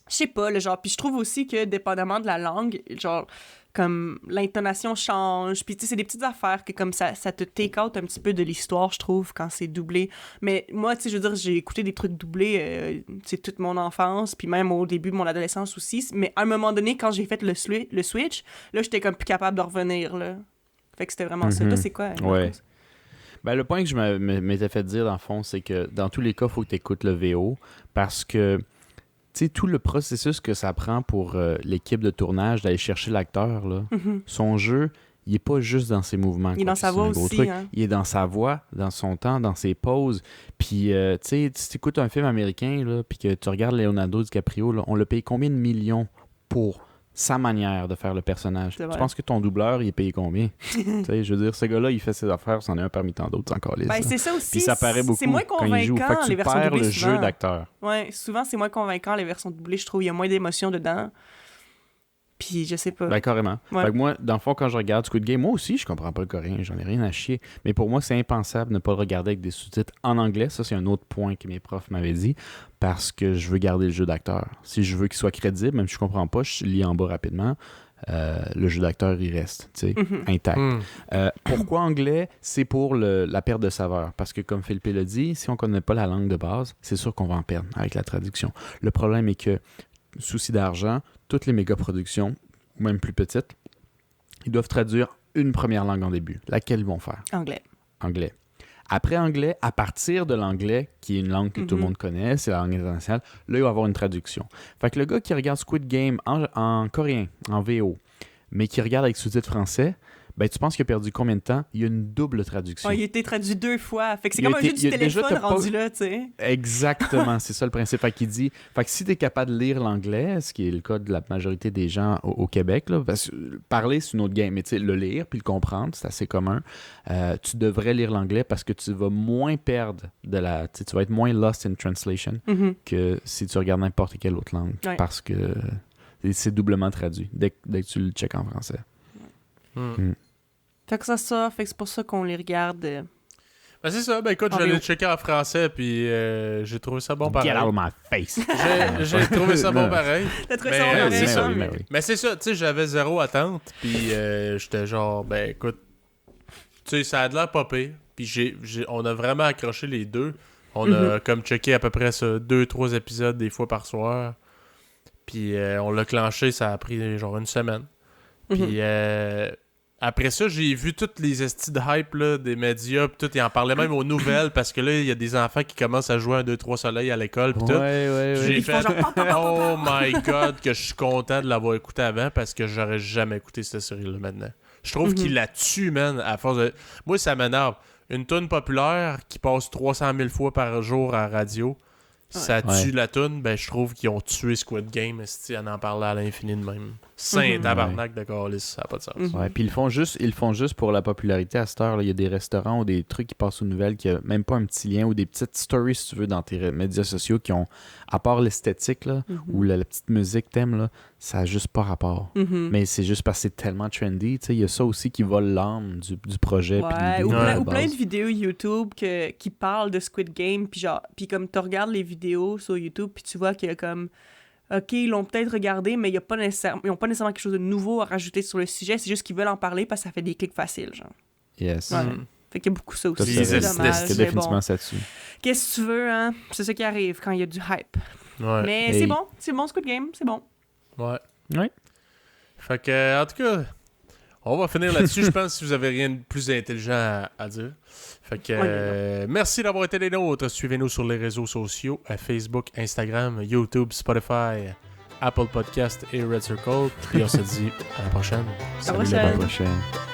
je sais pas, le genre. Puis je trouve aussi que, dépendamment de la langue, genre, comme l'intonation change, puis tu sais, c'est des petites affaires que comme ça te take out un petit peu de l'histoire, je trouve, quand c'est doublé. Mais moi, tu sais, je veux dire, j'ai écouté des trucs doublés, tu sais, toute mon enfance, puis même au début de mon adolescence aussi, mais à un moment donné, quand j'ai fait le switch, là, j'étais comme plus capable de revenir, là. Fait que c'était vraiment ça. Toi, c'est quoi? Ouais. Ben, le point que je m'étais fait dire, dans le fond, c'est que dans tous les cas, il faut que tu écoutes le VO, parce que tu sais, tout le processus que ça prend pour l'équipe de tournage d'aller chercher l'acteur, là, son jeu, il est pas juste dans ses mouvements. Il est dans sa voix aussi. Hein? Il est dans sa voix, dans son temps, dans ses pauses. Puis, tu sais, si tu écoutes un film américain, là, puis que tu regardes Leonardo DiCaprio, là, on l'a payé combien de millions pour sa manière de faire le personnage? Tu penses que ton doubleur, il est payé combien? Tu sais, je veux dire, ce gars-là, il fait ses affaires, c'en est un parmi tant d'autres, encore les. Ben, c'est ça aussi. Puis ça paraît beaucoup c'est moins quand il joue. Fait que tu perds le jeu d'acteur. Ouais, souvent, c'est moins convaincant, les versions doublées. Je trouve il y a moins d'émotions dedans. Puis je sais pas. Ben, carrément. Ouais. Fait que moi, dans le fond, quand je regarde Squid Game, moi aussi, je comprends pas le coréen. J'en ai rien à chier. Mais pour moi, c'est impensable de ne pas le regarder avec des sous-titres en anglais. Ça, c'est un autre point que mes profs m'avaient dit. Parce que je veux garder le jeu d'acteur. Si je veux qu'il soit crédible, même si je comprends pas, je lis en bas rapidement. Le jeu d'acteur, il reste, tu sais, intact. Pourquoi anglais? C'est pour la perte de saveur. Parce que, comme Philippe l'a dit, si on connaît pas la langue de base, c'est sûr qu'on va en perdre avec la traduction. Le problème est que, souci d'argent, toutes les méga-productions, ou même plus petites, ils doivent traduire une première langue en début. Laquelle ils vont faire? Anglais. Après anglais, à partir de l'anglais, qui est une langue que tout le monde connaît, c'est la langue internationale, là, il va y avoir une traduction. Fait que le gars qui regarde Squid Game en coréen, en VO, mais qui regarde avec sous-titres français, ben tu penses qu'il a perdu combien de temps? Il y a une double traduction. Il a été traduit 2 fois. Fait que c'est comme un jeu du téléphone rendu là, tu sais. Exactement, c'est ça le principe. Fait qu'il dit, fait que si tu es capable de lire l'anglais, ce qui est le cas de la majorité des gens au Québec, là, parce que parler, c'est une autre game, mais tu sais, le lire puis le comprendre, c'est assez commun. Tu devrais lire l'anglais parce que tu vas moins perdre tu vas être moins lost in translation que si tu regardes n'importe quelle autre langue. Ouais. Parce que c'est doublement traduit dès que tu le checkes en français. Fait que fait que c'est pour ça qu'on les regarde. Ben c'est ça, ben écoute, j'allais le checker en français, puis j'ai trouvé ça bon pareil. Get out of my face! J'ai trouvé ça bon pareil. T'as trouvé ça bon pareil? C'est ça. Oui. Mais c'est ça, tu sais, j'avais zéro attente, puis j'étais genre, ben écoute, tu sais, ça a de l'air pas pire, puis on a vraiment accroché les deux. On a comme checké à peu près 2-3 épisodes des fois par soir, puis on l'a clenché, ça a pris genre une semaine. Puis après ça, j'ai vu toutes les estis de hype là, des médias, pis tout, ils en parlaient même aux nouvelles, parce que là, il y a des enfants qui commencent à jouer un 2-3 soleil à l'école, pis tout. J'ai fait « Oh my God » que je suis content de l'avoir écouté avant, parce que j'aurais jamais écouté cette série-là maintenant. Je trouve qu'il la tue, man, à force de... Moi, ça m'énerve. Une toune populaire qui passe 300 000 fois par jour à la radio, ça tue la toune, ben je trouve qu'ils ont tué Squid Game, on en parlait à l'infini de même. Saint-tabarnak de calice, ça n'a pas de sens. Ouais, puis ils le font juste pour la popularité à cette heure. Là. Il y a des restaurants ou des trucs qui passent aux nouvelles qui n'ont même pas un petit lien ou des petites stories, si tu veux, dans tes médias sociaux qui ont, à part l'esthétique là, ou la petite musique thème, là, ça n'a juste pas rapport. Mais c'est juste parce que c'est tellement trendy. Il y a ça aussi qui vole l'âme du projet. Ouais, ou plein de vidéos YouTube qui parlent de Squid Game. Puis comme tu regardes les vidéos sur YouTube, puis tu vois qu'il y a comme... OK, ils l'ont peut-être regardé, mais ils n'ont pas nécessairement quelque chose de nouveau à rajouter sur le sujet. C'est juste qu'ils veulent en parler parce que ça fait des clics faciles, genre. Yes. Ouais. Mm. Fait qu'il y a beaucoup ça Ça, aussi. Les C'est acides dommage, c'est mais définitivement bon. ça dessus. Qu'est-ce que tu veux, hein? C'est ça qui arrive quand il y a du hype. Ouais. Mais Hey. c'est bon, Squid Game, c'est bon. Ouais. Ouais. Fait que, en tout cas, on va finir là-dessus. Je pense si vous avez rien de plus intelligent à dire. Fait que, merci d'avoir été des nôtres. Suivez-nous sur les réseaux sociaux, Facebook, Instagram, YouTube, Spotify, Apple Podcast et Red Circle. Puis on se dit à la prochaine. À la À la prochaine.